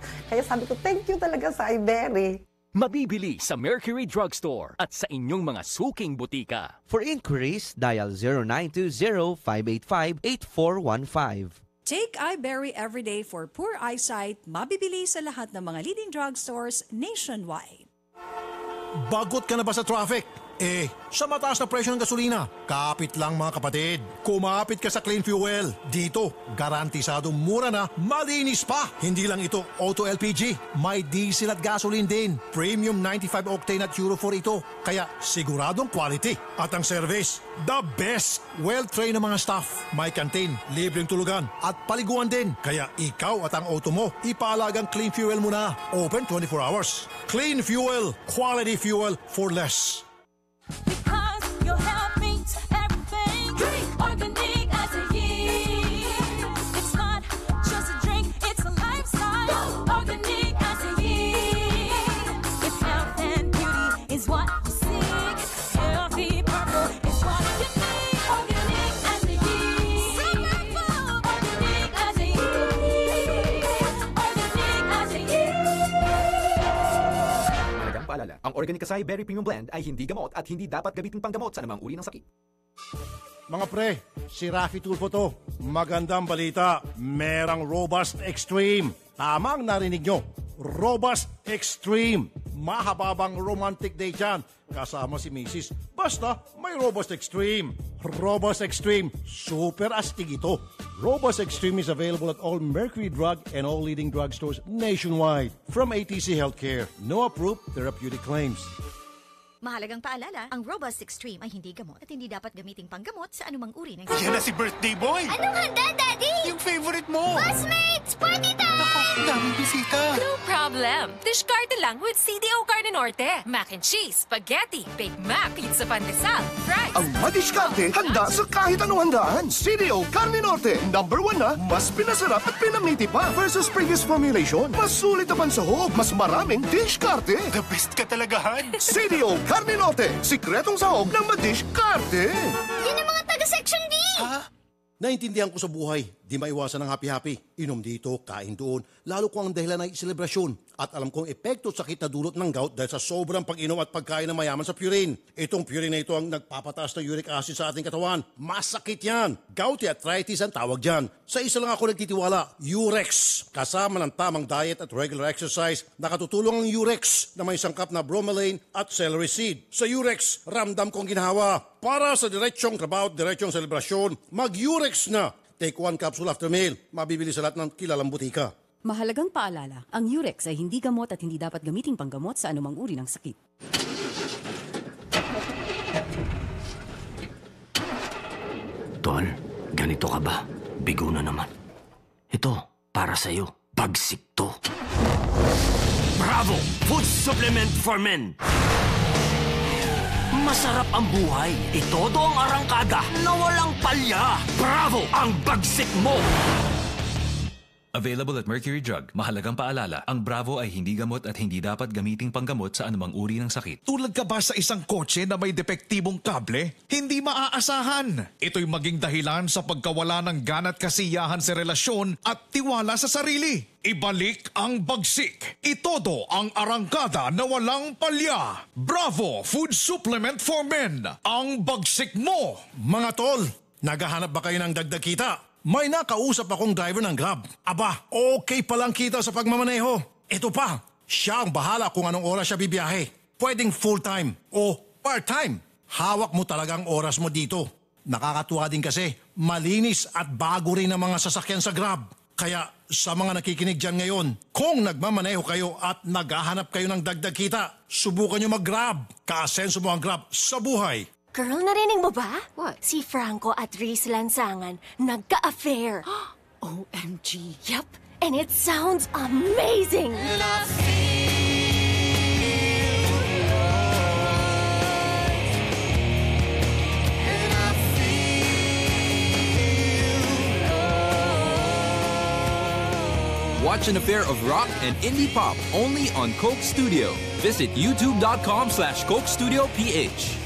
Kaya sabi ko, thank you talaga sa iBerry. Mabibili sa Mercury Drugstore at sa inyong mga suking butika. For inquiries, dial 0920-585-8415. Take iBerry everyday for poor eyesight. Mabibili sa lahat ng mga leading drugstores nationwide. Bagot ka na ba sa traffic? Sa mataas na presyo ng gasolina, kapit lang mga kapatid. Kumapit ka sa Clean Fuel. Dito, garantisado mura na, malinis pa. Hindi lang ito auto LPG, may diesel at gasoline din. Premium 95 octane at Euro 4 ito. Kaya siguradong quality. At ang service, the best. Well-trained na mga staff, may canteen, libreng tulugan at paliguan din. Kaya ikaw at ang auto mo, ipalagang Clean Fuel mo na. Open 24 hours. Clean Fuel, quality fuel for less. Because your health means everything. Drink organic as a year. It's not just a drink, it's a lifestyle. Organic as a year. If health and beauty is what you seek, healthy purple is what you need. Organic as a year. Organic as a year. Organic as a year. Malagang paalala, ang Organic Acai Berry Premium Blend ay hindi gamot at hindi dapat gamitin panggamot sa anumang uri ng sakit. Mga pre, si Rafi Tulfo to. Magandang balita, merang Robust Extreme. Tama ang narinig nyo, Robust Extreme. Mahababang romantic day dyan, kasama si Mrs. Basta may Robust Extreme. Robust Extreme, super astig ito. Robust Extreme is available at all Mercury Drug and all leading drugstores nationwide. From ATC Healthcare, no approved therapeutic claims. Mahalagang paalala, ang Robust Extreme ay hindi gamot at hindi dapat gamiting panggamot sa anumang uri ng Yan na si birthday boy! Anong handa, Daddy? Yung favorite mo! Classmates! Party time! Naku, daming bisita! No problem. Discarte lang with CDO Carne Norte. Mac and cheese, spaghetti, Big Mac, pizza pandesal, fries. Ang madiskarte, handa sa kahit anong handaan. CDO Carne Norte, #1 na, mas pinasarap at pinamiti pa versus previous formulation. Mas sulit ang pansahog, mas maraming diskarte. The best ka talaga, Han! CDO Carne Norte, sikretong sahog ng madiskarte. Yan ang mga taga-section D! Ha? Naintindihan ko sa buhay, di maiwasan ng happy-happy. Inom dito, kain doon, lalo kung ang dahilan ay selebrasyon. At alam kong epekto sakit na dulot ng gout dahil sa sobrang pag-inom at pagkain ng mayaman sa purine. Itong purine na ito ang nagpapataas ng uric acid sa ating katawan. Masakit yan. Gouty arthritis ang tawag dyan. Sa isa lang ako nagtitiwala, Urex. Kasama ng tamang diet at regular exercise, nakatutulong ang Urex na may sangkap na bromelain at celery seed. Sa Urex, ramdam kong ginhawa. Para sa diretsyong trabaho at diretsyong selebrasyon, mag-Urex na. Take 1 capsule after meal. Mabibili sa lahat ng kilalang butika. Mahalagang paalala, ang Urex ay hindi gamot at hindi dapat gamiting panggamot sa anumang uri ng sakit. Tol, ganito ka ba? Bigo na naman. Ito, para sa'yo. Bagsik to. Bravo! Food supplement for men! Masarap ang buhay. Itodo ang arangkada na walang palya. Bravo! Ang bagsik mo! Available at Mercury Drug. Mahalagang paalala, ang Bravo ay hindi gamot at hindi dapat gamiting panggamot sa anumang uri ng sakit. Tulad ka ba sa isang kotse na may depektibong kable? Hindi maaasahan. Ito'y maging dahilan sa pagkawala ng gana at kasiyahan sa relasyon at tiwala sa sarili. Ibalik ang bagsik. Itodo ang arangkada na walang palya. Bravo Food Supplement for Men. Ang bagsik mo. Mga tol, naghahanap ba kayo ng dagdag kita? May nakausap akong driver ng Grab. Aba, okay palang kita sa pagmamaneho. Ito pa, siya ang bahala kung anong oras siya bibiyahe. Pwedeng full-time o part-time. Hawak mo talagang oras mo dito. Nakakatuwa din kasi, malinis at bago rin ang mga sasakyan sa Grab. Kaya sa mga nakikinig dyan ngayon, kung nagmamaneho kayo at naghahanap kayo ng dagdag kita, subukan nyo mag-Grab. Kaasenso mo ang Grab sa buhay. Girl, narinig mo ba? What? Si Franco at Reese Lansangan nagka-affair. OMG. Yup, and it sounds amazing! Watch an affair of rock and indie pop only on Coke Studio. Visit youtube.com/Coke Studio PH.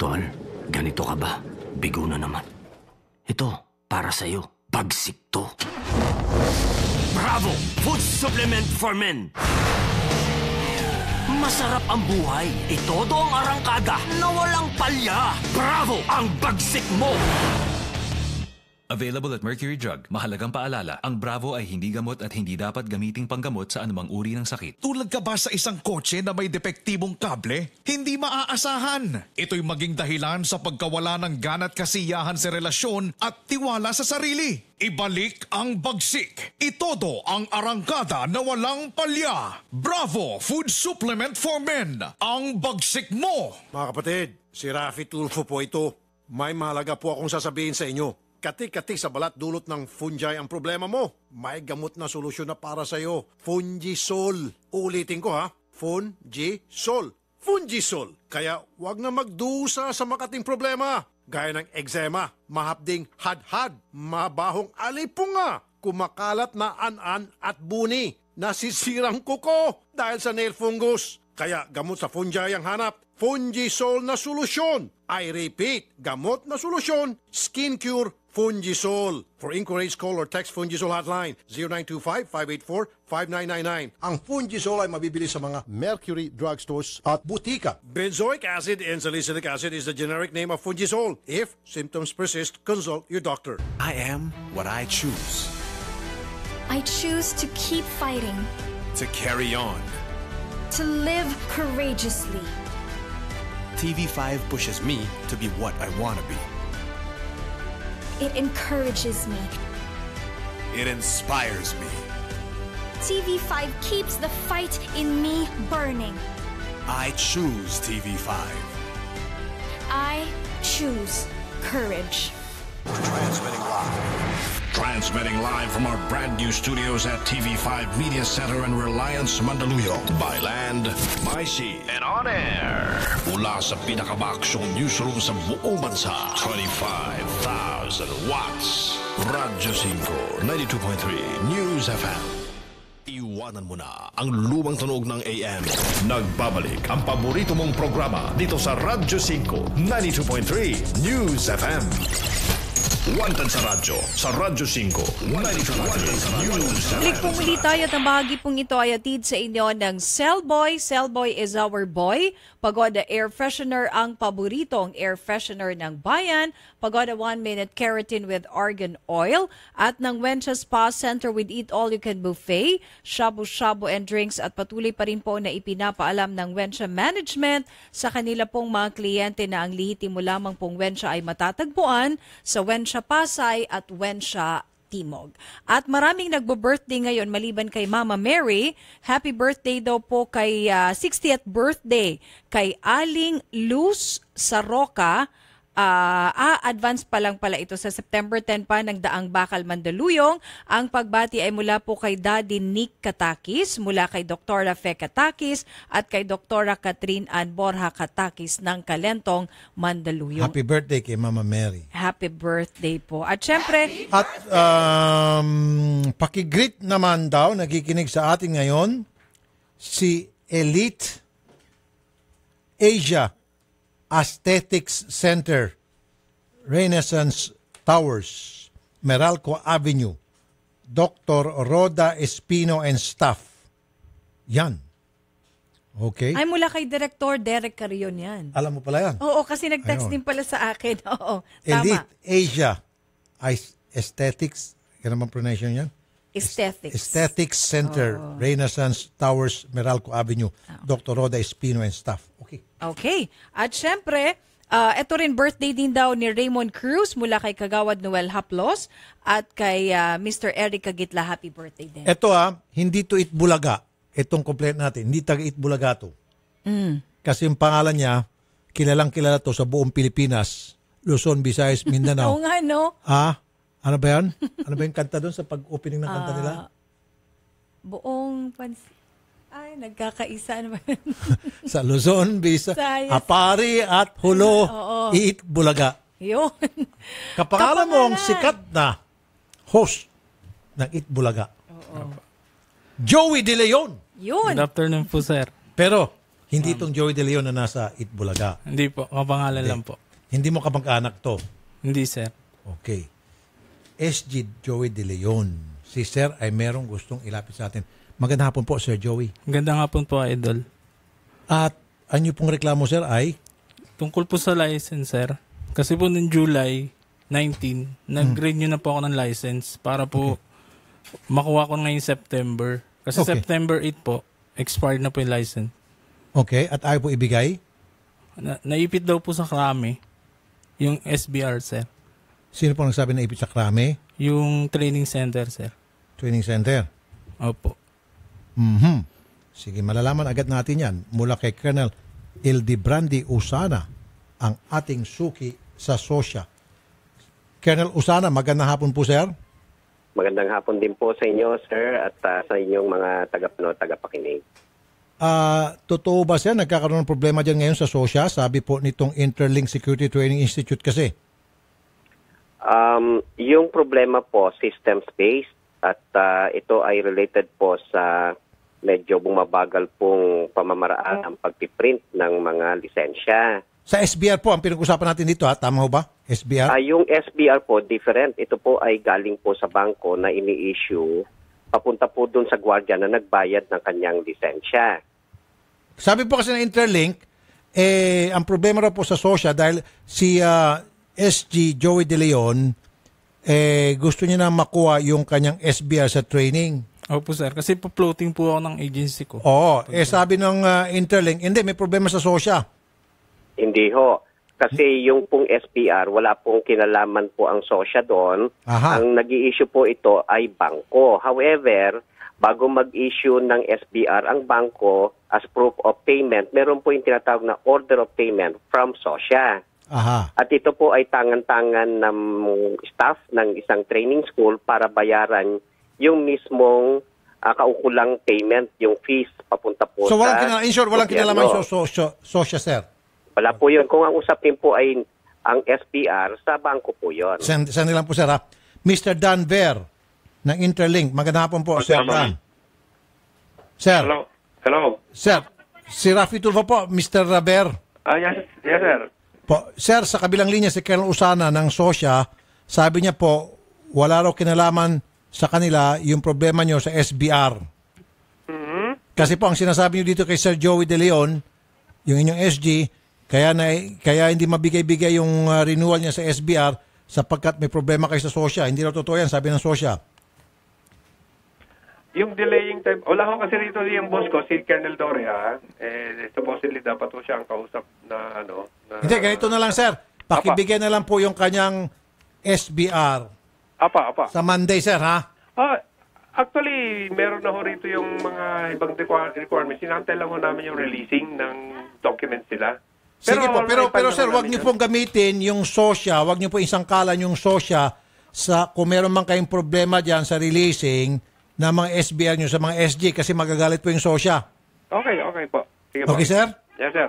Tol, ganito ka ba? Bigo na naman. Ito, para sa'yo. Bagsik to. Bravo! Food supplement for men! Masarap ang buhay. Itodo ang arangkada na walang palya. Bravo! Ang bagsik mo! Available at Mercury Drug. Mahalagang paalala, ang Bravo ay hindi gamot at hindi dapat gamiting panggamot sa anumang uri ng sakit. Tulad ka ba sa isang kotse na may depektibong kable? Hindi maaasahan. Ito'y maging dahilan sa pagkawala ng gana at kasiyahan sa relasyon at tiwala sa sarili. Ibalik ang bagsik. Itodo ang arangkada na walang palya. Bravo Food Supplement for Men. Ang bagsik mo! Mga kapatid, si Rafi Tulfo po ito. May mahalaga po akong sasabihin sa inyo. Kati-kati sa balat dulot ng fungi ang problema mo. May gamot na solusyon na para sa'yo. Fungisol. Ulitin ko ha. Fungisol. Fungisol. Kaya wag na magdusa sa makating problema. Gaya ng eczema, mahapding hadhad, mabahong alipunga, kumakalat na an-an at buni, nasisirang kuko dahil sa nail fungus. Kaya gamot sa fungi ang hanap. Fungisol na solusyon. I repeat, gamot na solusyon. Skin Cure Fungisol. For inquiries, call or text Fungisol hotline 0925-584-5999. Ang Fungisol ay mabibili sa mga Mercury drugstores at butika. Benzoic acid and salicylic acid is the generic name of Fungisol. If symptoms persist, consult your doctor. I am what I choose. I choose to keep fighting. To carry on. To live courageously. TV5 pushes me to be what I want to be. It encourages me. It inspires me. TV5 keeps the fight in me burning. I choose TV5. I choose courage. Transmitting live from our brand new studios at TV5 Media Center and Reliance Mandaluyong. By land, by sea, and on air. Mula sa pinakabaksyong newsroom sa buong bansa. 25,000 watts. Radyo 5, 92.3 News FM. Iwanan mo na ang lumang tunog ng AM. Nagbabalik ang paborito mong programa dito sa Radyo 5, 92.3 News FM. Wanted sa Radyo 5, 92.3 News FM. Balik po muli tayo at ang bahagi pong ito ay atid sa inyo ng Cellboy. Cellboy is our boy. Pagoda Air Freshener ang paboritong air freshener ng bayan. Pagoda 1-minute keratin with argan oil. At ng Wencha Spa Center with Eat All You Can Buffet, shabu-shabu and drinks. At patuloy pa rin po na ipinapaalam ng Wencha Management sa kanila pong mga kliyente na ang lihitimo lamang pong Wencha ay matatagpuan sa Wencha Pasay at Wencha Timog. At maraming nagbo-birthday ngayon maliban kay Mama Mary. Happy birthday daw po kay 60th birthday kay Aling Luz Saroca. Advance pa lang pala ito sa September 10 pa ng Daang Bakal, Mandaluyong. Ang pagbati ay mula po kay Daddy Nick Katakis, mula kay Doktora Fe Katakis at kay Doktora Catherine Ann Borja Katakis ng Kalentong, Mandaluyong. Happy birthday kay Mama Mary. Happy birthday po. At syempre, at pakigreet naman daw, nakikinig sa atin ngayon, si Elite Asia Aesthetics Center, Renaissance Towers, Meralco Avenue, Dr. Roda Espino and staff. Yan. Okay. ay mula kay Director Derek Carion yan. Alam mo pala yan? Oo, kasi nag-text Ayun. din pala sa akin. Oo, Elite tama. Asia Aesthetics, yan naman pronunciation yan? Aesthetics Center, Renaissance Towers, Meralco Avenue, Dr. Roda Espino and staff. Okay. Okay. At syempre, ito rin birthday din daw ni Raymond Cruz mula kay Kagawad Noel Haplos at kay Mr. Eric Kagitla. Happy birthday din. Ito hindi to Itbulaga. Itong complete natin. Hindi taga Itbulaga to. Kasi yung pangalan niya, kilalang kilala to sa buong Pilipinas. Luzon, Visayas, Mindanao. Oo nga, no? Ano ba yan? Ano ba yung kanta doon sa pag-opening ng kanta nila? Buong pansin. Ay, nagkakaisa naman. Sa Luzon, Visayas. Apari at Hulo, Oo. Itbulaga. Yun. Kapangalan mo ang sikat na host ng Itbulaga. Joey De Leon. Yun. Good afternoon po, sir. Pero, hindi itong Joey De Leon na nasa Itbulaga. Hindi po, kapangalan lang po. Hindi mo kamag-anak to? Hindi, sir. Okay. SG Joey De Leon. Si Sir ay merong gustong ilapit sa atin. Magandang hapon po, Sir Joey. Magandang hapon po, Idol. At ano pong reklamo, Sir, ay? Tungkol po sa license, sir. Kasi po noong July 19, nag-renew na po ako ng license para po makuha ko ngayong September. Kasi September 8 po, expired na po yung license. Okay. At ayaw po ibigay? Naipit daw po sa Krame, yung SBR, sir. Sino po nagsabi na ipit sa Krame? Yung training center, sir. Training center? Opo. Sige, malalaman agad natin yan mula kay Colonel Ildebrandi Usana, ang ating suki sa Sosya. Colonel Usana, magandang hapon po, sir. Magandang hapon din po sa inyo, sir, at sa inyong mga tagapanood, tagapakinig. Totoo ba, sir, nagkakaroon ng problema dyan ngayon sa Sosya? Sabi po nitong Interlink Security Training Institute kasi. Yung problema po, systems-based, at ito ay related po sa medyo bumabagal pong pamamaraan ang pagpiprint ng mga lisensya. Sa SBR po, ang pinag-usapan natin dito, tama ho ba? SBR? Yung SBR po, different. Ito po ay galing po sa bangko na ini-issue papunta po dun sa gwardiya na nagbayad ng kanyang lisensya. Sabi po kasi ng Interlink, ang problema raw po sa Sosya dahil si SG Joey De Leon, gusto niya na makuha yung kanyang SBR sa training. Opo, sir. Kasi po floating po ako ng agency ko. Oo. Sabi ng Interlink, hindi, may problema sa Sosya. Hindi ho. Kasi yung pong SBR, wala pong kinalaman po ang Sosya doon. Ang nag-i-issue po ito ay bangko. However, bago mag-issue ng SBR ang bangko as proof of payment, meron po yung tinatawag na order of payment from SOSYA. Aha. At ito po ay tangan-tangan ng staff ng isang training school para bayaran yung mismong kaukulang payment, yung fees papunta po So walang gobyerno. kinalaman yung SOSYA, sir? Wala po yun. Kung ang usapin po ay ang SBR, sa bangko po yun. Saan nilang po, sir, ha? Mr. Dan Ver ng Interlink. Magandang hapon po, Sir Dan. Sir. Hello. Sir, si Rafi Tulfo po, Mr. Ver. Yes, sir. Po, sir, sa kabilang linya, si Colonel Usana ng SOSYA, sabi niya po, wala raw kinalaman sa kanila yung problema nyo sa SBR. Kasi po, ang sinasabi nyo dito kay Sir Joey De Leon, yung inyong SG, kaya hindi mabigay-bigay yung renewal niya sa SBR sapagkat may problema kayo sa SOSYA. Hindi raw totoo yan, sabi ng SOSYA. Yung delaying time, wala ko kasi rito yung boss ko, si Colonel Doria, supposedly dapat po siya ang kausap na Hindi, ganito na lang, sir. Pakibigyan na lang po yung kanyang SBR. Apa. Sa Monday, sir, ha? Actually, meron na ho rito yung mga ibang requirements. Sinantay lang ho namin yung releasing ng documents nila. Sige po, pero sir, wag niyo pong gamitin yung SOSYA, wag niyo po isangkalan yung SOSYA sa kung meron man kayong problema diyan sa releasing ng mga SBR niyo sa mga SG kasi magagalit po yung SOSYA. Okay po. Sige Okay, po. sir? Yes, sir.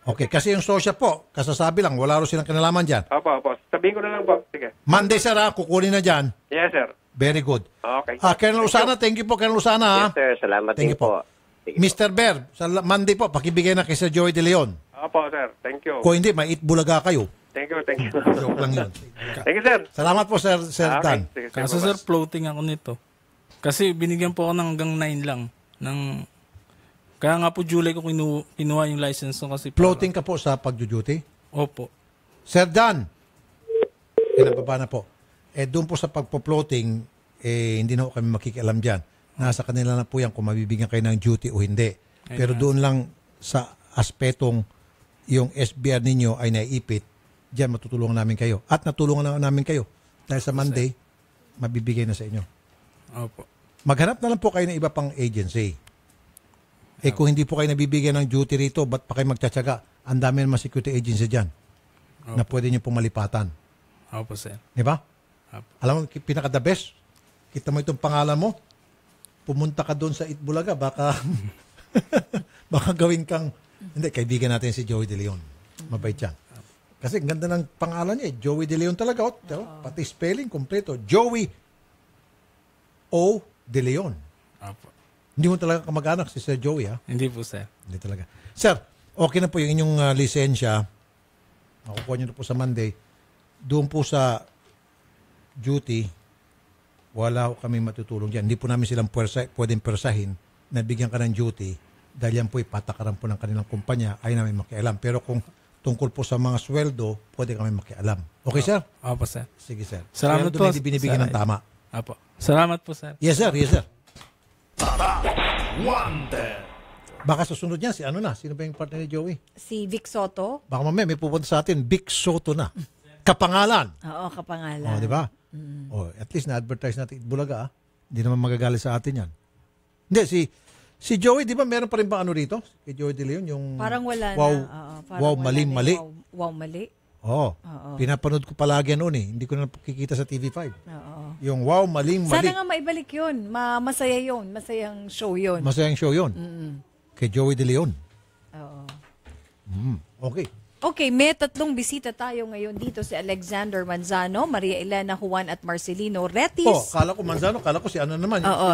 Okay, kasi yung SOSYA po, kasasabi lang, wala rin silang kinalaman diyan. Opo. Sabihin ko na lang po. Sige. Monday, sir, ha? Kukunin na diyan. Yes, sir. Very good. Okay. Colonel Usana, thank you po, Colonel Usana, ha? Yes, sir. Salamat Thank din you po. Mr. Ber, sa Monday po, pakibigay na kay Sir Joey De Leon. Opo, sir. Thank you. Kung hindi, mait bulaga kayo. Thank you. Joke lang yun. Thank you, sir. Salamat po, Sir Dan. Sige, Kaso sir, floating ako nito. Kasi binigyan po ako ng hanggang 9 lang. Kaya nga po July ko kinuha yung license ko kasi Floating ka po sa pag-duty? Opo. Sir Dan, nababa na po. Doon po sa pagpo-floating, hindi na po kami makikialam dyan. Nasa kanila na po yan kung mabibigyan kayo ng duty o hindi. Pero doon lang sa aspetong yung SBR ninyo ay naiipit, dyan matutulungan namin kayo. At natulungan na namin kayo. Dahil sa Monday, mabibigay na sa inyo. Opo. Maghanap na lang po kayo ng iba pang agency. Kung hindi po kayo nabibigyan ng duty rito, ba't pa kayo magtsatsaga? Ang dami naman security agency dyan na pwede nyo pong malipatan. Opo, sir. Di ba? Opo. Alam mo, pinaka-the best, kita mo itong pangalan mo, pumunta ka doon sa Itbulaga, baka gawin kang, hindi, kaibigan natin si Joey De Leon. Mabait yan. Kasi ang ganda ng pangalan niya, Joey De Leon talaga. Pati spelling, kompleto. Joey O. De Leon. Opo. Hindi mo talaga kamag-anak si Sir Joey, ha? Hindi po, sir. Hindi talaga. Sir, okay na po yung inyong lisensya. Makukuha nyo na po sa Monday. Doon po sa duty, wala ko kami matutulong dyan. Hindi po namin silang pwedeng persahin na bigyan ka ng duty dahil yan po ipatakaran po ng kanilang kumpanya, ay namin makialam. Pero kung tungkol po sa mga sweldo, pwede kami makialam. Okay, sir? Opo, sir. Sige, sir. Salamat sweldo po. na hindi binibigyan ng tama. Opo. Salamat po, sir. Yes, sir. Yes, sir. Wanted. Baka susunod niya, sino ba yung partner ni Joey? Si Vic Soto. Baka mamaya may pupunta sa atin, Vic Soto na. Kapangalan. Oo, kapangalan. Di ba? At least na-advertise natin Itbulaga. Hindi naman magagalit sa atin yan. Hindi, si Joey, di ba meron pa rin ba ano rito? Kay Joey De Leon, yung parang wala wow, na. Parang wow, wala mali. Wow, mali. Oo. Pinapanood ko palagi yan noon eh. Hindi ko na kikita sa TV5. Oo. Yung wow, mali. Sana nga maibalik yun. Masaya yun. Masayang show yun. Masayang show yun. Kay Joey De Leon. Oo. Okay. Okay, may 3 bisita tayo ngayon dito. Si Alexander Manzano, Maria Elena Juan at Marcelino Retis. Kala ko Manzano, kala ko si ano naman. Oo,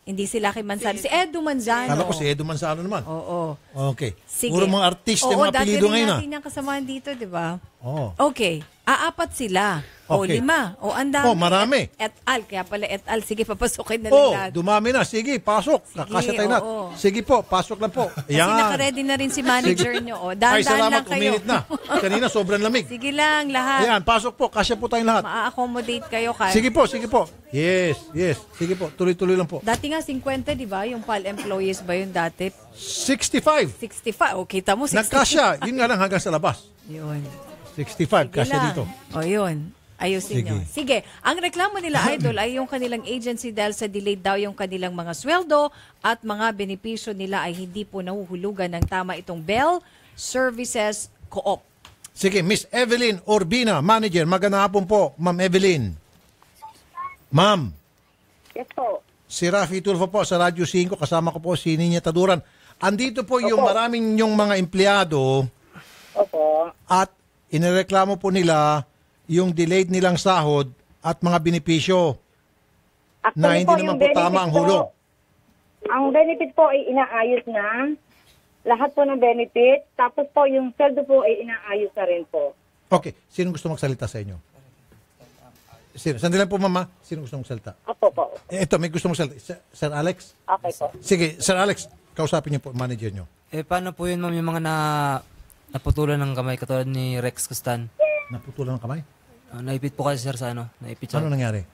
hindi sila kay Manzano. Si Edu Manzano. Kala ko si Edu Manzano naman. Oo. Okay. Sige. Puro mga artista, mga apelido ngayon. Oo, dati rin natin yung kasamahan dito, di ba? Oo. Okay. 4 sila. O Okay. 5. O ang dami. Marami. Et al. Kaya pala et al. Sige, papasukin na nila. Dumami na. Sige, pasok. Kakasya tayo na. Sige po, pasok lang po. Kasi naka-ready na rin si manager nyo. O, dahan-dahan lang kayo. Uminit na. Kanina, sobrang lamig. Sige lang, lahat. Ayan, pasok po. Kasya po tayong lahat. Ma-accommodate kayo. Kaya. Sige po. Yes. Sige po, tuloy-tuloy lang po. Dati nga 50, di ba? Yung PAL employees ba yun dati? 65. O, kita mo, 65. Nagkasya. Yun nga lang hanggang sa labas. Yun. 65, kasya dito. O, yun. Ayusin nyo. Sige. Ang reklamo nila, Idol, ay yung kanilang agency dahil sa delayed daw yung kanilang mga sweldo at mga benepisyo nila ay hindi po nahuhulugan ng tama itong Bell Services Co-op. Sige, Miss Evelyn Urbina, manager. Magandang hapon po, Ma'am Evelyn. Ma'am. Yes po. Si Rafi Tulfo po sa Radyo 5, kasama ko po si Ninya Taduran. Andito po yung maraming yung mga empleyado. Opo. At inireklamo po nila yung delayed nilang sahod at mga benepisyo na hindi naman po tama ang hulog. Ang benefit po ay inaayos na. Lahat po ng benefit. Tapos po yung sweldo po ay inaayos na rin po. Okay. Sino gusto magsalita sa inyo? Sino? Sandali lang po, Mama. Sino gusto magsalita? Opo po. Ito, may gusto magsalita. Sir Alex? Okay po. Sige, Sir Alex, kausapin niyo po, manager niyo. Paano po yun, ma'am, yung mga naputulan ng kamay katulad ni Rex Custan? Naputulan ng kamay? Naipit po kasi, sir, sa naipit siya. Ano nangyari?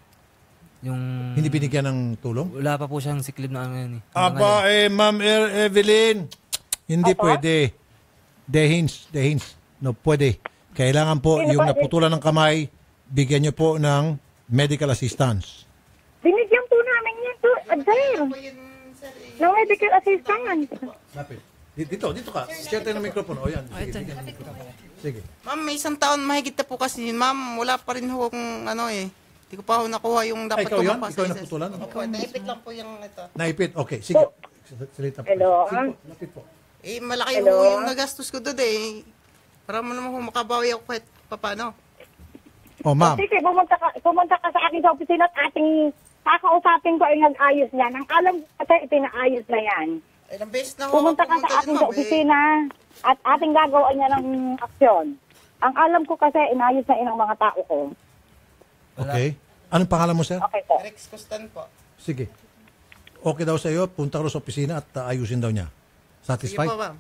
Yung... Hindi binigyan ng tulong? Wala pa po siyang siklib na ano yun. Aba, Ma'am Evelyn, hindi pwede. Dehins. No, pwede. Kailangan po yung naputulan ng kamay, bigyan niyo po ng medical assistance. Binigyan po namin yan to, sir. No medical assistance. Lapit. Dito ka. Share tayo ng microphone. O yan. Sige. Ma'am, may isang taon mahigit na po kasi, ma'am, wala pa rin ho kung ano eh. Hindi ko pa ho nakuha yung dapat ko yun? Ikaw yung naputulan? Opo, naipit lang po yung ito. Naipit? Okay, sige. Salita po. Hello? Lapit po. Malaki ho yung nagastos ko doon eh. Para mo naman ho makabawi ako kahit papano. Oh, ma'am. Sige, pumunta ka sa akin sa opisina at ating kakausapin ko ay nag-ayos yan. Ang alam ko kasi itinaayos na yan. Ilang beses na ho. Pumunta ka sa akin sa opisina at ating gagawa niya ng aksyon. Ang alam ko kasi inayos na inang mga tao ko. Okay. Anong pangalan mo, sir? Okay po. Rex Custan po. Sige. Okay daw sa iyo, punta ka sa opisina at ayusin daw niya. Satisfied? Sige po, ma'am.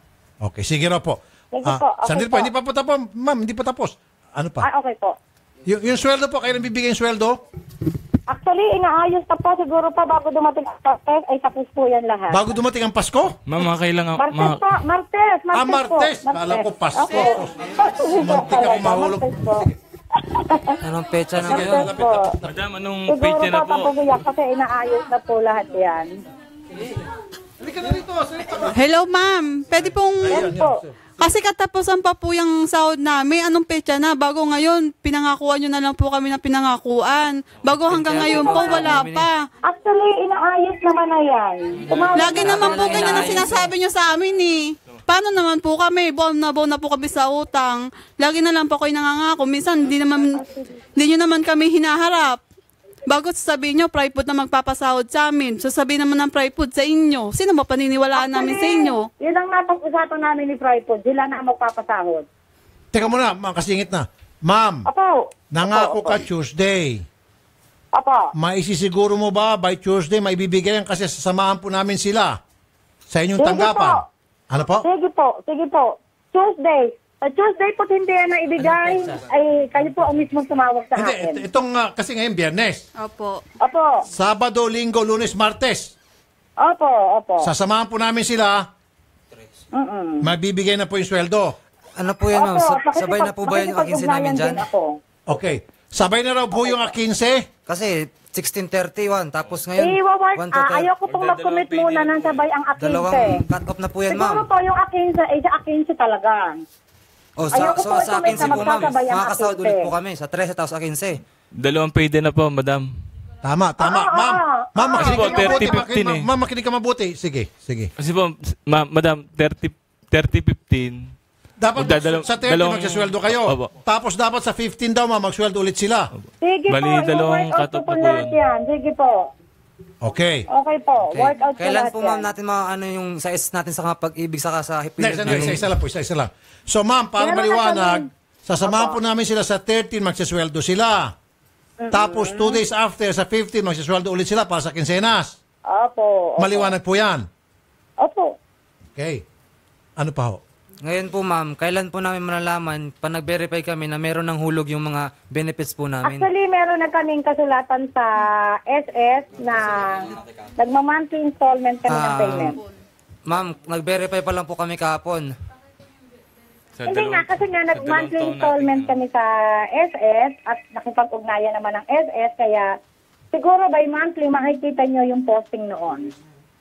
Okay, sige raw po. Sige po, okay sandali po, hindi pa po tapos. Ma'am, hindi pa tapos. Ano pa? Okay po. Yung sweldo po, kayo nang bibigay yung sweldo? Actually, inaayos na po siguro pa bago dumating ang Martes, ay tapos po yan lahat. Bago dumating ang Pasko? Ma'am, kailangan... Martes po, Martes Martes. po. Kala ko Pasko. Okay. Muntik ako mahulog. Anong pecha na ngayon? Madam, anong siguro pecha na po? papabuyak kasi inaayos na po lahat yan. Hello, ma'am. Pwede pong... Kasi katapusan pa po yung sahod namin. Anong petsa na? Bago ngayon, pinangakuan nyo na lang po kami ng pinangakuan. Bago hanggang ngayon po, wala pa. Actually, inaayos naman na yan. Lagi naman po ganyan ang sinasabi nyo sa amin eh. Paano naman po kami? Buwan na po kami sa utang. Lagi na lang po kayo nangangako. Minsan, hindi nyo naman kami hinaharap. Bago sasabihin nyo, private food na magpapasahod sa amin. Sasabihin naman ng private food sa inyo. Sino ba paniniwalaan namin sa inyo? Yun ang napag-usapan namin ni private food. Sila na ang magpapasahod. Teka muna, kasingit na. Ma'am, nangako ka Tuesday. Opo. Maisisiguro mo ba by Tuesday maibibigay yan kasi sasamahan po namin sila sa inyong Sige tanggapan? po. Ano po? Sige po. Tuesday po hindi yan na ibigay, ay kayo po ang mismo tumawag sa akin. Itong kasi ngayon Biyernes. Opo. Sabado, Linggo, Lunes, Martes. Opo. Sasamahan po namin sila. Mabibigay na po yung sweldo. Ano po yan, ma'am? Sabay na po ba yung akinse namin dyan? Okay. Sabay na raw po yung akinse? Kasi 16:31, tapos ngayon, 1 to 10. Ayaw ko pong mag-commit muna ng sabay ang akinse. Dalawang cut-off na po yan, ma'am. Siguro po yung akinse, sa akinse talaga. Sa akinse po, ma'am. Makakasahod ulit po kami sa 13 tapos akinse. Dalawang payday na po, madam. Tama. Ma'am, makinig ka mabuti. Sige. Kasi po, madam, 30-15. Dapat sa 30 magsasweldo kayo. Opo. Tapos dapat sa 15 daw, magsweldo ulit sila. Sige po, dalawang i-work out cut-off po na po lahat yan. Sige po. Okay. Okay po, work out po Kailan lahat po, yan. ma'am, natin yung size natin sa pag-ibig saka sa hipilid? Isa lang. So, ma'am, para maliwanag, sasamahan po namin sila sa 13, magsasweldo sila. Tapos 2 days after, sa 15, magsasweldo ulit sila para sa kinsenas. Opo. Maliwanag po yan. Opo. Okay. Ano pa ho? Ngayon po, ma'am, kailan po namin malalaman pa nag-verify kami na meron ng hulog yung mga benefits po namin? Actually, meron na kaming kasulatan sa SS na nagma-monthly installment kami ng payment. Ma'am, nag-verify pa lang po kami kahapon. Hindi nga, kasi nga nag-monthly installment kami sa SS at nakipag-ugnayan naman ng SS, kaya siguro by monthly makikita nyo yung posting noon.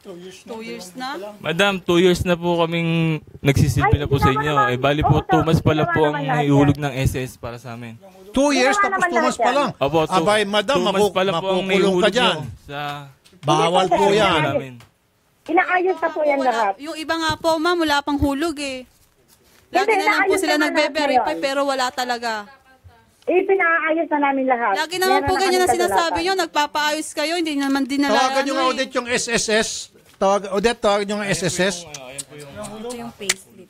2 years na? Madam, 2 years na po kaming nagsisilbi na po sa inyo. Bali po, 2 months pala po ang ihulog ng SS para sa amin. 2 years tapos 2 months pa lang. Opo, Abay, madam, 2 months pala po ang makukulong ka naihulog dyan. nyo sa... Bawal po yan. Inaayos na po yan lahat. Yung iba nga po, ma'am, wala pang hulog eh. Lagi Hindi, na lang po naayos sila naman nagbe-verify natin pero wala talaga. Pinaayos na namin lahat. Lagi naman Meron po na ganyan kami na sinasabi kagalakan. nyo, nagpapaayos kayo, hindi naman dinala. Tawagan nyo nga ulit yung SSS. Tawagan nyo nga SSS. Ito yung payslip.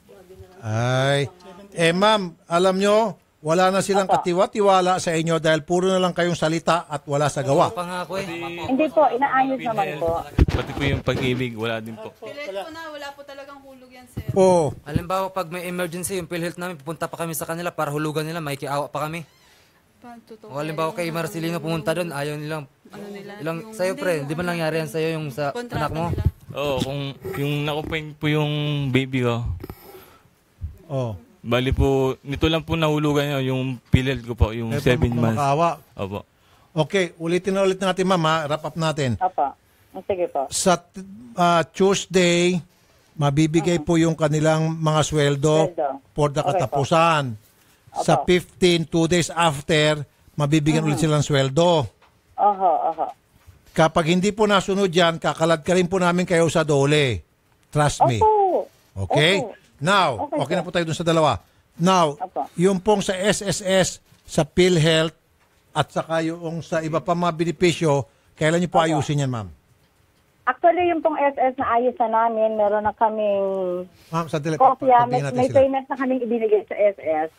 Ay. Ma'am, alam nyo, wala na silang katiwa-tiwala sa inyo dahil puro na lang kayong salita at wala sa gawa. Pangako eh. Hindi po, inaayos naman po. Pati po yung pag-ibig, wala din po. Wala po talagang hulog yan, sir. Oo. Halimbawa, pag may emergency, yung PhilHealth namin, pupunta pa kami sa kanila para hulugan nila, may kiawa pa kami. O halimbawa kay Marcelino pumunta doon, ayaw nilang, sa'yo pre, di ba nangyari yan sa'yo yung sa anak mo? Oo, kung yung nakupain po yung baby ko. Oo. Bali po, nito lang po nahulugan nyo, yung PhilHealth ko po, yung 7 months. Makawa. Opo. Okay, ulitin natin ma'am ha, wrap up natin. Opo. Sige po. Sa Tuesday, mabibigay po yung kanilang mga sweldo for the Okay po. katapusan. Sa 15, 2 days after, mabibigyan ulit silang sweldo. Oho. Kapag hindi po nasunod yan, kakalad ka rin po namin kayo sa dole. Trust me. Opo. Okay? Opo. Now, okay na po tayo dun sa dalawa. Now, yung pong sa SSS, sa PhilHealth, at saka yung sa iba pa mga benepisyo, kailan niyo po ayusin yan, ma'am? Actually, yung pong SS na ayos na namin, meron na kaming Ma'am, sandali. kopya, pagbigyan natin may sila. payment na kaming ibinigay sa SS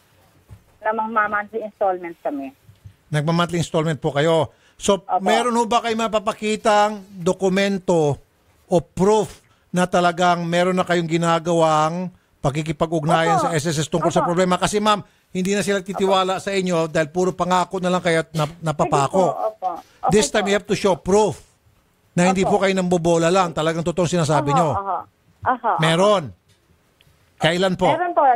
na mga monthly installments kami. Nagma-monthly installment po kayo. So, meron ho ba kayo mapapakitang dokumento o proof na talagang meron na kayong ginagawang pakikipag-ugnayan sa SSS tungkol sa problema? Kasi ma'am, hindi na sila titiwala sa inyo dahil puro pangako na lang kayo at napapako. This time, you have to show proof na hindi po kayo nambobola lang. Talagang totoong sinasabi nyo. Meron. Kailan po? Meron po.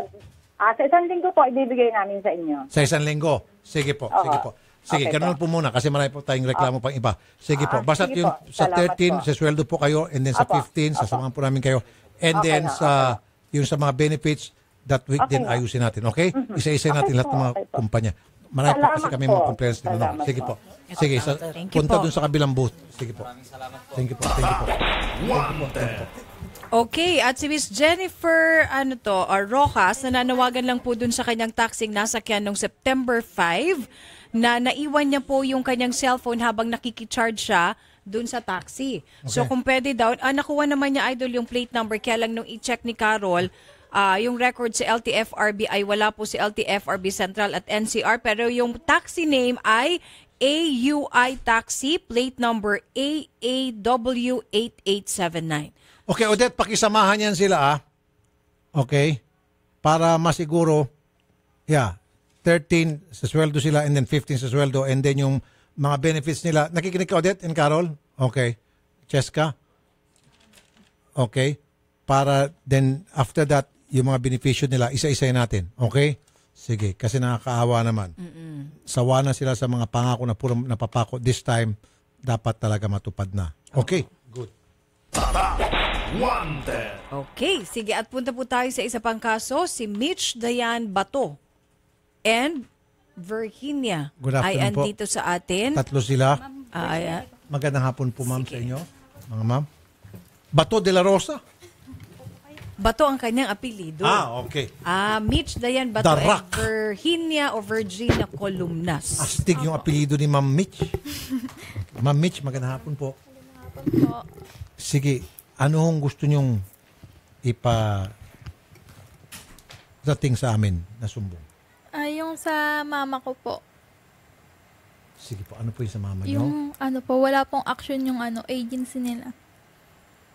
Sa isang linggo po, ibibigay namin sa inyo. Sa isang linggo. Sige po, sige po. Sige, Okay ganun po muna kasi marami po tayong reklamo pang iba. Sige po, basta sige yung po. sa Salamat 13, po. sa sweldo po kayo, and then sa 15, sasamahan po namin kayo. And Okay then na, sa yung sa mga benefits, that week Okay din na. ayusin natin. Okay? Isa-isa natin lahat ng mga kumpanya. Marami po kasi kami mga complaints din. Salamat Sige po. po. Sige, Thank you punta po. dun sa kabilang booth. Sige po. Thank you po. Thank you po. Okay, at si Miss Jennifer Rojas, nananawagan lang po dun sa kanyang taxing nasakyan noong September 5 na naiwan niya po yung kanyang cellphone habang nakikicharge siya dun sa taxi. So kung pwede daw, nakuha naman niya idol yung plate number, kaya lang nung i-check ni Carol, yung record sa LTFRB ay wala po si LTFRB Central at NCR, pero yung taxi name ay AUI Taxi, plate number AAW8879. Okay, Odette, pakisamahan yan sila Okay? Para masiguro, 13 sa sweldo sila and then 15 sa sweldo and then yung mga benefits nila. Nakikinig ka, Odette and Carol? Okay. Cheska? Okay. Para then after that, yung mga benepisyo nila, isa-isay natin. Okay? Sige, kasi nakakaawa naman. Sawa na sila sa mga pangako na puro napapako. This time, dapat talaga matupad na. Okay? Good. Okay, sige, at punta po tayo sa isa pang kaso, si Mitch Dayan Bato and Virginia Good ay afternoon po. andito sa atin. Tatlo sila. Magandang hapon po, ma'am, sa inyo. Mga ma'am. Bato de la Rosa? Bato ang kanyang apelido. Okay. Mitch Dayan Bato The and Rock. Virginia o Virginia Columnas. Astig yung apelido ni Ma'am Mitch. Ma'am Mitch, magandang hapon po. Sige, ano hong gusto nyong dating sa amin na sumbong? Yung sa mama ko po. Sige po, ano po yung sa mama nyo? Yung wala pong action yung agency nila.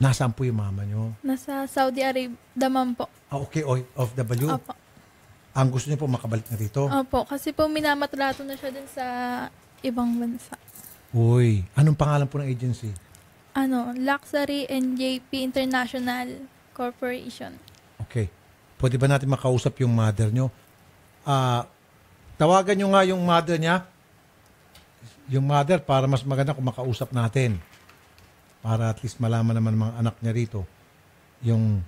Nasaan po yung mama nyo? Nasa Saudi Arabia, Daman po. Okay, OFW? Opo. Ang gusto niyo po makabalik na dito? Opo, kasi po minamatrato na siya dun sa ibang bansa. Uy, anong pangalan po ng agency? Luxury NJP International Corporation. Okay. Pwede ba natin makausap yung mother nyo? Tawagan nyo nga yung mother niya. Yung mother, para mas maganda kung makausap natin. Para at least malaman naman ng mga anak niya rito yung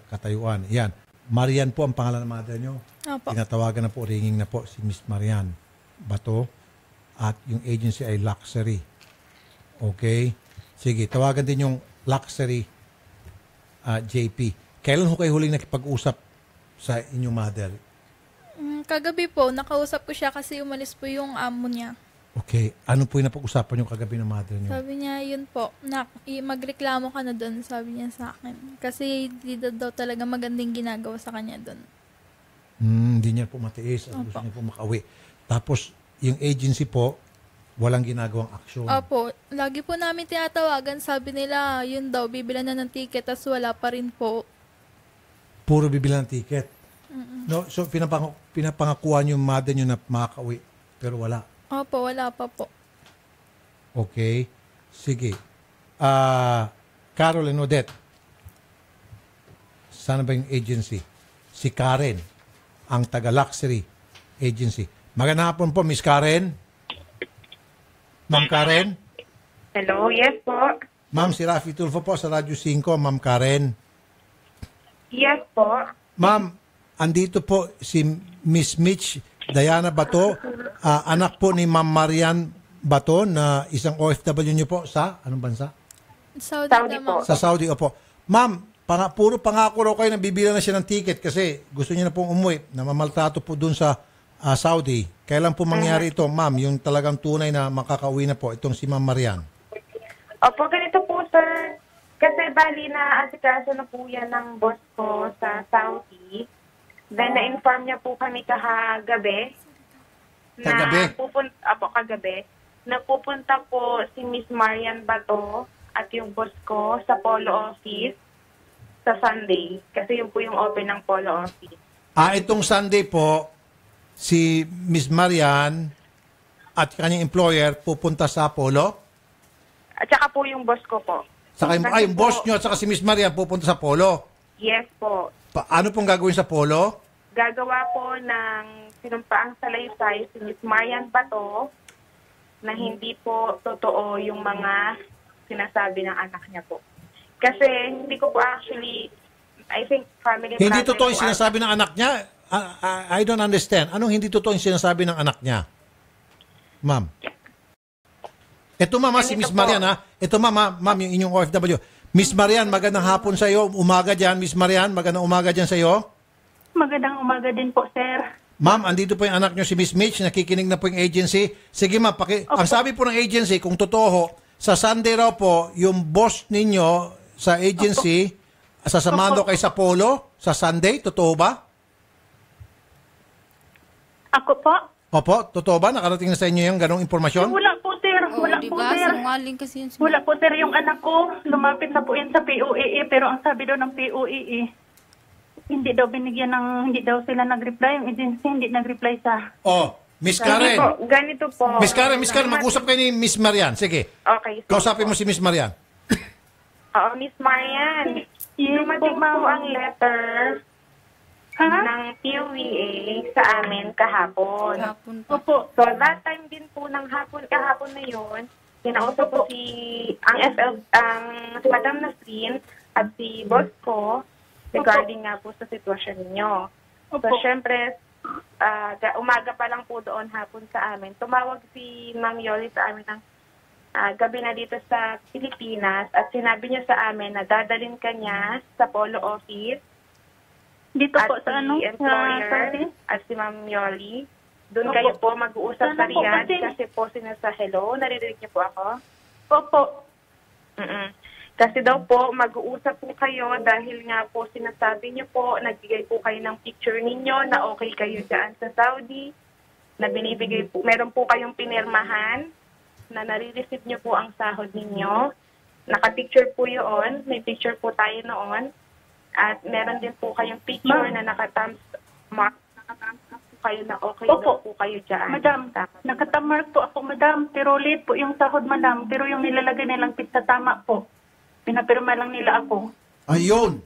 katayuan. Yan. Marian po ang pangalan ng mother nyo. Opo. Tinatawagan na po, ringing na po si Miss Marian Bato. At yung agency ay Luxury. Okay? Sige, tawagan din yung Luxury JP. Kailan ho kayo huling nakipag-usap sa inyong mother? Kagabi po, nakausap ko siya kasi umalis po yung amo niya. Okay. Ano po yung napag-usapan yung kagabi ng mother niyo? Sabi niya, yun po, magreklamo ka na doon, sabi niya sa akin. Kasi hindi daw talaga magandang ginagawa sa kanya doon. Hindi niya po matiis at gusto niya po makauwi. Tapos, yung agency po, walang ginagawang aksyon. Opo, lagi po namin tinatawagan, sabi nila, yun daw, bibilan na ng ticket, tas wala pa rin po. Puro bibilan ng ticket? No, so, pinapangakuan yung mother niyo na makakauwi, pero wala. Opo, wala pa po. Okay. Sige. Carol and Odette. Sana ba yung agency? Si Karen, ang taga-Luxury agency. Magandang hapon po, Miss Karen. Ma'am Karen? Hello, yes po. Ma'am, si Rafi Tulfo po sa Radyo 5, Ma'am Karen. Yes po. Ma'am, andito po si Miss Mitch Diana Bato, anak po ni Ma'am Marian Bato na isang OFW niyo po sa anong bansa? Saudi po. Sa Saudi, opo. Ma'am, puro pangako raw kayo na bibilan na siya ng ticket kasi gusto niya na pong umuwi, namamaltrato po dun sa Saudi. Kailan po mangyari ito, ma'am, yung talagang tunay na makakauwi na po, itong si Ma'am Marian? Opo, ganito po, sir. Kasi bali na asikaso na po yan ng boss ko sa Saudi. Then, na-inform niya po kami kagabi. Kagabi. Na pupunta po si Miss Marian Bato at yung boss ko sa Polo Office sa Sunday. Kasi yun po yung open ng Polo Office. Itong Sunday po, si Miss Marian at kanyang employer pupunta sa Polo? At saka po yung boss ko po. Yung boss nyo at saka si Miss Marian pupunta sa Polo? Yes po. Ano pong gagawin sa Polo? Gagawa po ng sinumpaang salaysay si Miss Marian Bato na hindi po totoo yung mga sinasabi ng anak niya po. Kasi hindi ko po actually, I think family Hindi totoo yung sinasabi ng anak niya? I don't understand. Anong hindi totoo yung sinasabi ng anak niya? Ma'am. Ito ma'am, si Miss Marian ha. Ito ma'am, yung inyong OFW. Miss Marian, magandang hapon sa iyo. Umaga dyan. Miss Marian, magandang umaga dyan sa iyo. Magandang umaga din po, sir. Ma'am, andito po yung anak nyo si Miss Mitch. Nakikinig na po yung agency. Sige ma'am, ang sabi po ng agency, kung totoo, sa Sunday raw po, yung boss ninyo sa agency, sasamahan daw kayo sa Polo sa Sunday. Totoo ba? Ako po? Opo, totoo ba? Nakarating na sa inyo yung ganong informasyon? Wala po, sir. Wala po, sir. Wala po, sir. Yung anak ko, lumapit na po yun sa POEE, pero ang sabi daw ng POEE, hindi daw binigyan ng, hindi daw sila nag-reply. Yung agency hindi nag-reply sa... Miss Karen. Ganito po. Miss Karen, mag-usap kayo ni Miss Marian. Sige. Okay. Kausapin mo si Miss Marian. Oo, Miss Marian. Dumating po ang letter ng POEA sa amin kahapon. Opo. So, that time din po ng kahapon na yun, kinausap po si Madam Nasrin at si boss ko regarding nga po sa sitwasyon ninyo. So, syempre, umaga pa lang po doon hapon sa amin. Tumawag si Ma'am Yoli sa amin ng gabi na dito sa Pilipinas at sinabi niya sa amin na dadalhin ka niya sa Polo Office dito po at sa employer at si Ma'am Yoli. Doon kayo po mag-uusap sa Riyadh kasi po sinasa hello. Naririnig niyo po ako? Opo. Kasi daw po, mag-uusap po kayo dahil nga po sinasabi niyo po, nagbigay po kayo ng picture ninyo na okay kayo dyan sa Saudi, na binibigay po, meron po kayong pinirmahan na nare-receive niyo po ang sahod ninyo. Nakapicture po yun, may picture po tayo noon. At meron din po kayong picture na naka-thumbs up po kayo na okay daw po kayo dyan. Madam, nakatamark po ako, madam, pero late po yung sahod, madam, pero yung nilalagay nilang pizza tama po. Pinapirma lang nila ako. Ayun.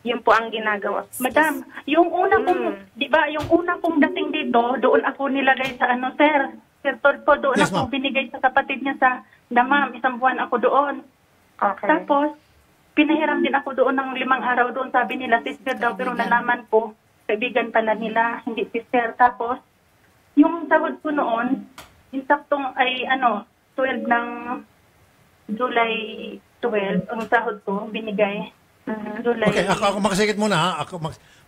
Yun po ang ginagawa. Madam, yung una kong, di ba, yung una kong dating dito, doon ako nilagay sa ano, sir. Sir Tolpo, doon Yes, ako ma'am. binigay sa kapatid niya sa Damam. 1 buwan ako doon. Okay. Tapos, pinahiram din ako doon ng 5 araw doon. Sabi nila, sister daw, pero nalaman ko, kaibigan pala nila, hindi sister. Tapos, yung sahod ko noon, yung saktong ay 12 ng July 12, ang sahod ko, binigay. July. Okay, ako makasigit muna ha.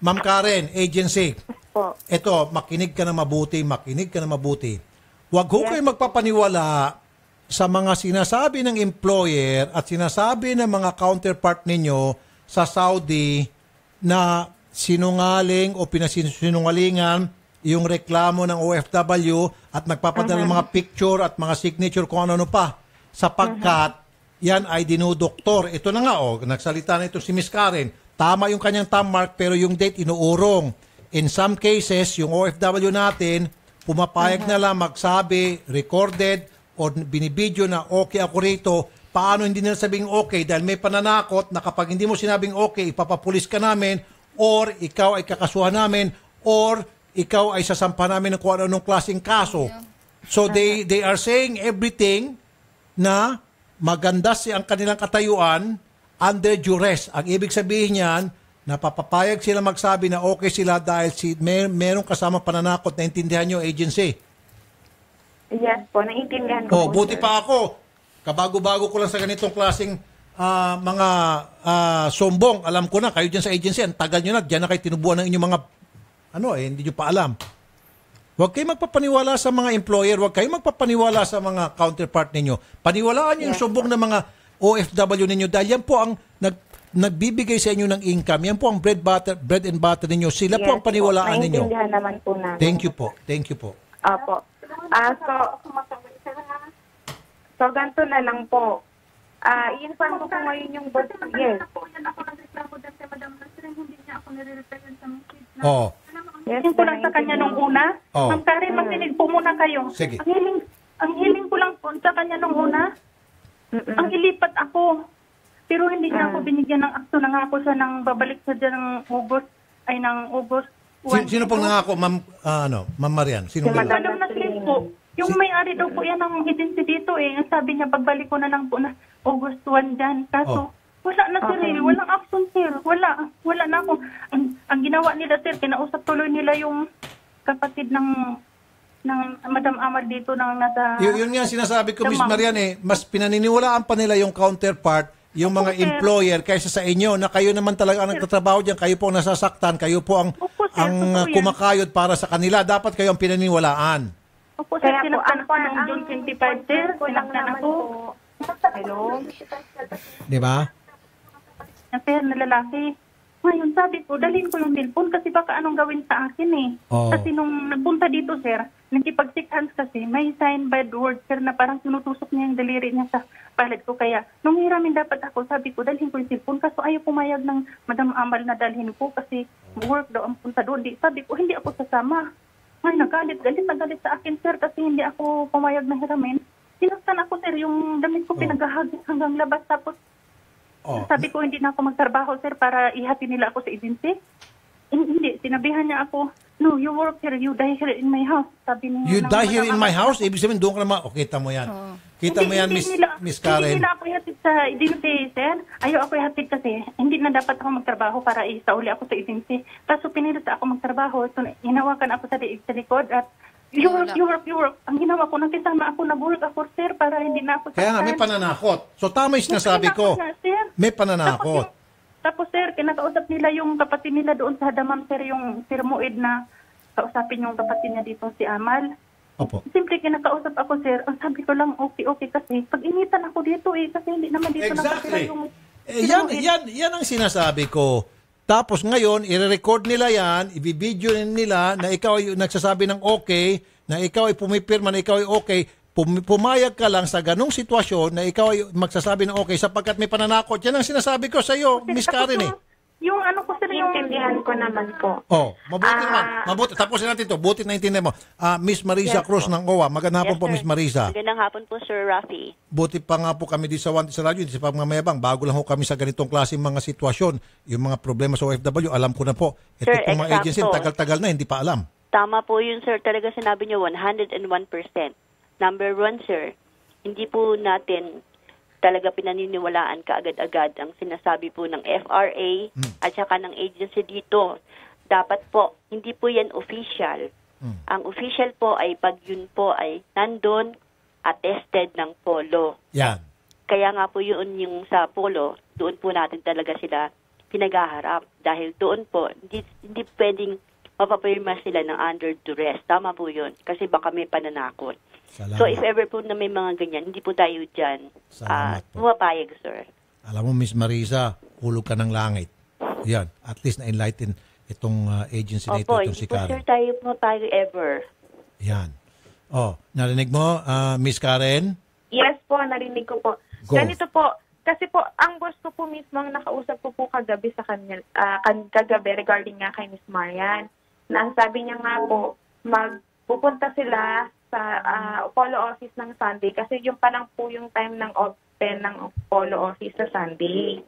Ma'am Karen, agency. Po. Ito, makinig ka na mabuti. Huwag ho kayo magpapaniwala sa mga sinasabi ng employer at sinasabi ng mga counterpart ninyo sa Saudi na sinungaling o pinasinungalingan yung reklamo ng OFW at nagpapadala ng mga picture at mga signature kung ano pa. Sapagkat yan ay dinudoktor. Ito na nga, nagsalita na ito si Miss Karen. Tama yung kanyang thumb mark pero yung date inuurong. In some cases, yung OFW natin, pumapayag na lang magsabi, recorded, o binibidyo na okay ako rito. Paano hindi nila sabing okay? Dahil may pananakot na kapag hindi mo sinabing okay, ipapapulis ka namin, or ikaw ay kakasuhan namin, or ikaw ay sasampa namin ng kung anong klaseng kaso. So they are saying everything na maganda ang kanilang katayuan under duress. Ang ibig sabihin niyan, napapapayag sila magsabi na okay sila dahil merong kasama pananakot. Naintindihan nyo, agency? Yes po, naiintindihan ko. Buti pa ako. Kabago-bago ko lang sa ganitong klaseng mga sombong. Alam ko na, kayo dyan sa agency, ang tagal nyo na, dyan na kayo tinubuan ng inyong mga, hindi nyo pa alam. Huwag kayo magpapaniwala sa mga employer, huwag kayo magpapaniwala sa mga counterpart ninyo. Paniwalaan nyo yung sombong ng mga OFW ninyo dahil yan po ang nagbibigay sa inyo ng income. Yan po ang bread and butter ninyo. Sila po ang paniwalaan ninyo. Naiintindihan naman po namin. Thank you po. Thank you po. Opo. So ganito na lang po. I-inform ko ngayon yung boss. Yes. Oh. Yes, ko lang sa kanya nung una. Ma'am Karen, makinig po muna kayo. Sige. Ang hiling ko lang po sa kanya nung una, ang ilipat ako. Pero hindi niya ako binigyan ng akto. Nangako siya ng babalik siya dyan ng August 1. Sino pong nangako, Ma'am Marian? Sino ba? Madam Nasrin po. Yung may-ari daw po yan ng agency dito eh. Ang sabi niya, pagbalik ko na lang po na August 1 dyan. Kaso, wala na sir eh. Walang action sir. Wala na ako. Ang ginawa nila sir, kinausap tuloy nila yung kapatid ng Madam Amal dito ng nasa... Yun nga sinasabi ko, Miss Marian mas pinaniniwalaan pa nila yung counterpart, yung mga employer kaysa sa inyo na kayo naman talaga ang nagtatrabaho dyan, kayo po ang nasasaktan, kayo po ang kumakayod para sa kanila. Dapat kayo ang pinaniniwalaan. Opo, sir, sinaktan ako ng June 25, sir. Sinaktan ako. Hello? Di ba? Sir, na lalaki. Ngayon, sabi ko, dalhin ko yung cellphone kasi baka anong gawin sa akin eh. Kasi nung nagpunta dito, sir, nagkipag-shake hands kasi, may sign by the word, sir, na parang sinutusok niya yung daliri niya sa palad ko. Kaya, nung hiramin dapat ako, sabi ko, dalhin ko yung cellphone. Kaso ayaw pumayag ng Madam Amal na dalhin ko kasi work daw ang punta doon. Sabi ko, hindi ako sasama. Ay, galit sa akin, sir, kasi hindi ako pumayag na hiramin. Sinaktan ako, sir, yung damit ko pinagahagis hanggang labas. Tapos, sabi ko, hindi na ako magtrabaho, sir, para ihati nila ako sa agency. Hindi, sinabihan niya ako, no, you work here, you die here in my house. Sabi niya. You die here in my house? Ibig sabihin, doon ka naman. Kita mo yan. Kita mo yan, Miss Karen. Hindi nila ako ihatid sa agency, sir. Ayaw ako ihatid kasi hindi na dapat ako magtrabaho para isauli ako sa agency. Kaso pinilit ako magtrabaho. So, hinawakan ako sa likod at you work. Ang ginawa ko, nakisama ako, nag-work ako, sir, para hindi na ako... Kaya nga, may pananakot. So, tama yung sinasabi ko. May pananakot. Tapos, sir, kinakausap nila yung kapatid nila doon sa Damam, sir, yung Sir Muid na kausapin yung kapatid niya dito, si Amal. Opo. Simple kinakausap ako, sir. Ang sabi ko lang, okay kasi pag-initan ako dito kasi hindi naman dito nakatira yung... Yan ang sinasabi ko. Tapos ngayon, i-record nila yan, i-video nila na ikaw ay nagsasabi ng okay, na ikaw ay pumipirma, na ikaw ay okay, pumayag ka lang sa ganong sitwasyon na ikaw ay magsasabi ng okay sapagkat may pananakot. Yan ang sinasabi ko sa iyo, Miss Karen eh. Yung ano ko sir, yung... Intindihan ko naman po. Oh, mabuti naman. Mabuti. Tapusin natin to. Buti na intindihan mo. Miss Marisa Cruz ng OWA. Magandang hapon po, Miss Marisa. Magandang hapon po, Sir Rafi. Buti pa nga po kami di sa One sa radyo, di sa pagmamayabang. Bago lang ho kami sa ganitong klaseng mga sitwasyon. Yung mga problema sa OFW, alam ko na po. Ito Sir, pong mga agency, tagal-tagal na, hindi pa alam. Tama po yun, sir. Talaga sinabi niyo 101%. Number one, sir, hindi po natin talaga pinaniniwalaan kaagad-agad ang sinasabi po ng FRA at saka ng agency dito. Dapat po, hindi po yan official. Ang official po ay pag yun po ay nandun, attested ng polo. Yan. Kaya nga po yun yung sa polo, doon po natin talaga sila pinagaharap. Dahil doon po, hindi pwedeng mapapirma sila ng under duress. Tama po yun. Kasi baka may pananakot. Salamat. So if ever po na may mga ganyan, hindi po tayo dyan pumapayag, sir. Alam mo, Miss Marisa, hulog ka ng langit. Yan. At least na-enlighten itong agency na ito, itong si Karen. Opo, sir, tayo po tayo ever. Yan. Oh, narinig mo, Miss Karen? Yes po, narinig ko po. Go. Ganito po, kasi po, ang boss ko po mismo, ang nakausap ko po kagabi sa kanya, kagabi regarding nga kay Miss Marian, na ang sabi niya nga po, magpupunta sila sa Polo office ng Sunday kasi yung pa lang po yung time ng open ng Polo office sa Sunday.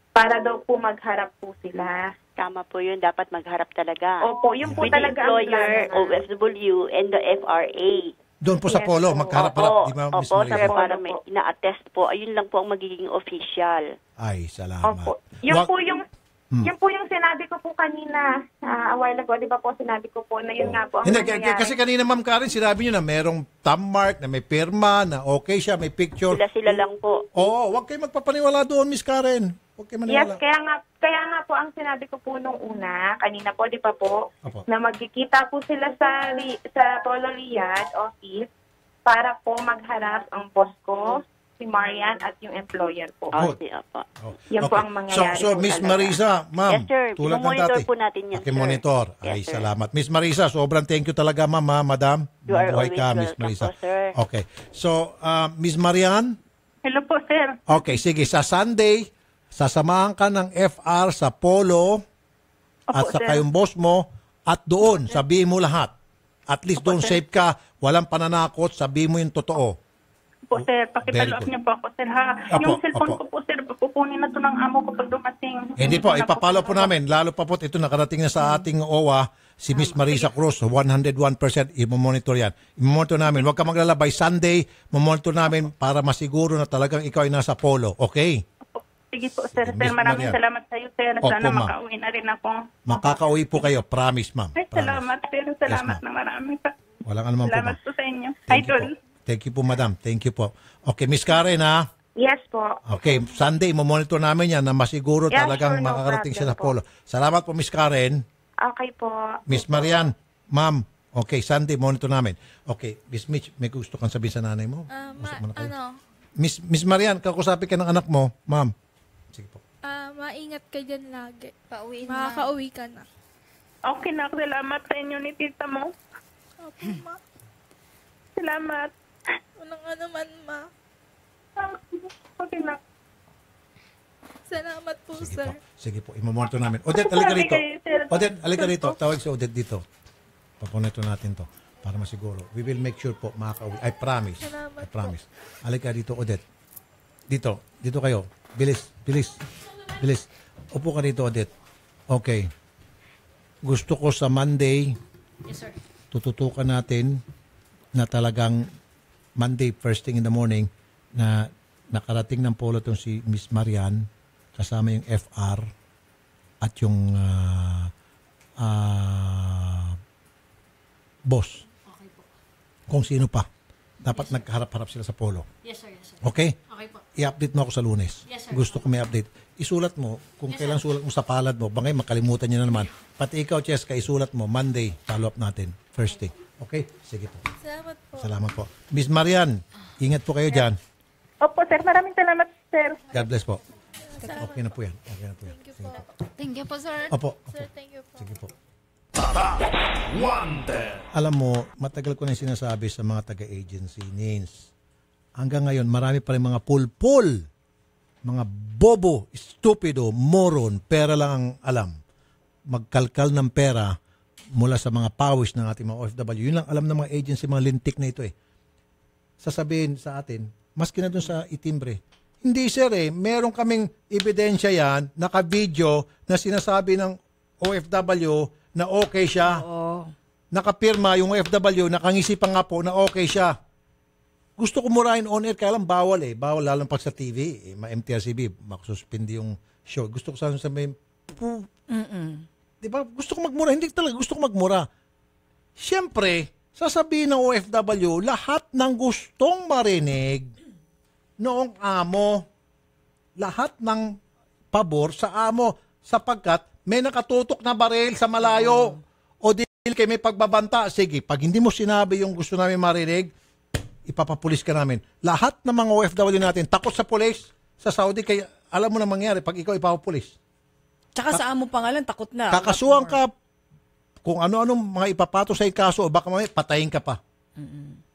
Para daw po magharap po sila. Tama po yun, dapat magharap talaga. Opo, yun po With talaga the employer, OFW, and the FRA. Doon po sa Polo, magkaharap-harap, di ba, Miss Opo, Marisa? sir, para may ina-attest po. Ayun lang po ang magiging official. Ay, salamat. Opo. Yun po yung sinabi ko po kanina, a while ago, di ba po sinabi ko po na yun nga po ang Hindi, nangyayari. kasi kanina, Ma'am Karen, sinabi niyo na merong thumb mark, na may pirma, na okay siya, may picture. Sila lang po. Oo, huwag kayo magpapaniwala doon, Miss Karen. Huwag kayo maniwala. Yes, kaya nga po ang sinabi ko po nung una, kanina po, di ba po, Opo. na magkikita po sila sa Polo Riyadh office para po magharap ang boss ko, si Marian, at yung employer po. Yan po ang mangyayari. So Miss Marisa, ma'am, Yes, sir. tulad ng Monitor dati. po natin yan, sir. Monitor. Ay, Yes, sir. salamat. Miss Marisa, sobrang thank you talaga, ma'am, madam. You are Mabuhay ka, always Miss Marisa. welcome po, sir. Okay. So, Miss Marian? Hello po, sir. Okay, sige. Sa Sunday, sasamahan ka ng FR sa Polo at sa sir. kayong boss mo at doon, sabihin mo lahat. At least doon safe ka, walang pananakot, sabihin mo yung totoo. Po, sir, Very pakipalo up good. niyo po ako, sir, ha? Apo, Yung cellphone apo. ko po, sir, pupunin na to ng amo ko pag dumating. Hindi po, ipapalo po namin. Lalo pa po, ito nakarating na sa ating OWA, si Miss Marisa Cruz, 101%, i-monitor yan. I-monitor namin. Huwag ka maglalabay. Sunday, monitor namin para masiguro na talagang ikaw ay nasa Polo. Okay? Sige po, sir. Miss Sir, maraming Marian. salamat sa iyo, sir. Opo, Sana ma'am. makauwi na rin ako. Makakauwi po kayo. Promise, ma'am. Ay, Promise. salamat, sir. Salamat na marami. Walang anuman po, Salamat ma'am. po sa inyo. Thank you Idol. po. Thank you po, madam. Thank you po. Okay, Miss Karen, ha? Yes po. Okay, Sunday, monitor namin yan na masiguro Yeah, talagang sure, no makakarating siya sa problem Polo. Salamat po, Miss Karen. Okay po. Miss Marian, ma'am, okay, Sunday, monitor namin. Okay, Miss Mitch, may gusto kang sabihin sa nanay mo? Usap mo na kayo. Miss Marian, kakusapin ka ng anak mo, ma'am. Sige po. Maingat ka dyan lagi. Pauwi na. Makakauwi ka na. Okay na, salamat sa inyo ni tita mo. Okay, ma. Salamat. Unang naman, ma. Okay na. Salamat po, sir. Sige po, imamonitor namin. Odette, halika rito. sir. Odette, halika rito. Tawag si Odette dito. Papunito natin to para masiguro. We will make sure po makakauwi. I promise. Salamat I promise. Halika dito, Odette. Dito. Dito kayo. Bilis. Bilis. Bilis. Upo ka dito, Odette. Okay. Gusto ko sa Monday, Yes, sir. tututukan natin na talagang Monday, first thing in the morning, na nakarating ng Polo itong si Miss Marian, kasama yung FR at yung boss. Okay po. Kung sino pa. Dapat nagkaharap-harap sila sa Polo. Yes, sir. Yes, sir. Okay? Okay po. I-update mo ako sa Lunes. Yes, sir. Gusto ko may update. Isulat mo. Kung Yes, kailan sir. sulat mo sa palad mo, bangay makalimutan nyo na naman. Pati ikaw, Cheska, isulat mo. Monday, follow up natin. First thing. Okay? Sige po. Salamat po. Salamat po. Miss Marian, ingat po kayo dyan. Opo, sir. Maraming salamat, sir. God bless po. Okay na po yan. Okay na po yan. Sige po. Thank you po, sir. Opo. Sir, thank you po. Sige po. Wanted. Alam mo, matagal ko na yung sinasabi sa mga taga-agency, Nins. Hanggang ngayon, marami pa rin mga pulpul. Mga bobo, stupido, moron, pera lang ang alam. Magkalkal ng pera mula sa mga pawis ng ating mga OFW. Yun lang alam ng mga agency, mga lintik na ito eh. Sasabihin sa atin, maski na dun sa itimbre, hindi sir meron kaming ebidensya yan, naka-video na sinasabi ng OFW na okay siya. Nakapirma yung OFW, nakangisi pa nga po na okay siya. Gusto ko murahin on air, kaya lang bawal eh. Bawal lalo pag sa TV, ma-MTRCB, makasuspindi yung show. Gusto ko sana sabihin, diba? Gusto ko magmura. Hindi talaga gusto ko magmura. Siyempre, sasabihin ng OFW, lahat ng gustong marinig noong amo, lahat ng pabor sa amo, sapagkat may nakatutok na baril sa malayo o dahil kayo may pagbabanta. Sige, pag hindi mo sinabi yung gusto namin marinig, ipapapulis ka namin. Lahat ng mga OFW natin, takot sa pulis sa Saudi, kaya alam mo na mangyari pag ikaw ipapapulis. Tsaka sa amo pangalan, takot na. Kakasuhan ka kung ano-anong mga ipapato sa kaso o baka mamaya patayin ka pa.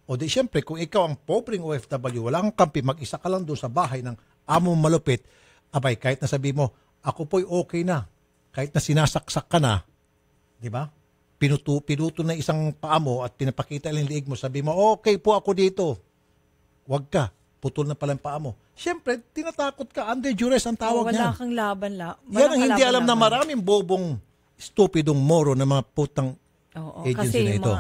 O di siyempre, kung ikaw ang pobreng OFW, wala kang kampi, mag-isa ka lang doon sa bahay ng amo malupit, abay, kahit na sabi mo, ako po'y okay na. Kahit na sinasaksak ka na, di ba? Pinuto na isang paa mo at pinapakita yung liig mo, sabi mo, okay po ako dito. Huwag ka. Putol na pala yung paa mo. Siyempre, tinatakot ka. Under duress ang tawag niya. Wala kang laban. Yan ang hindi alam na maraming bobong, stupidong moro na mga putang agency na ito.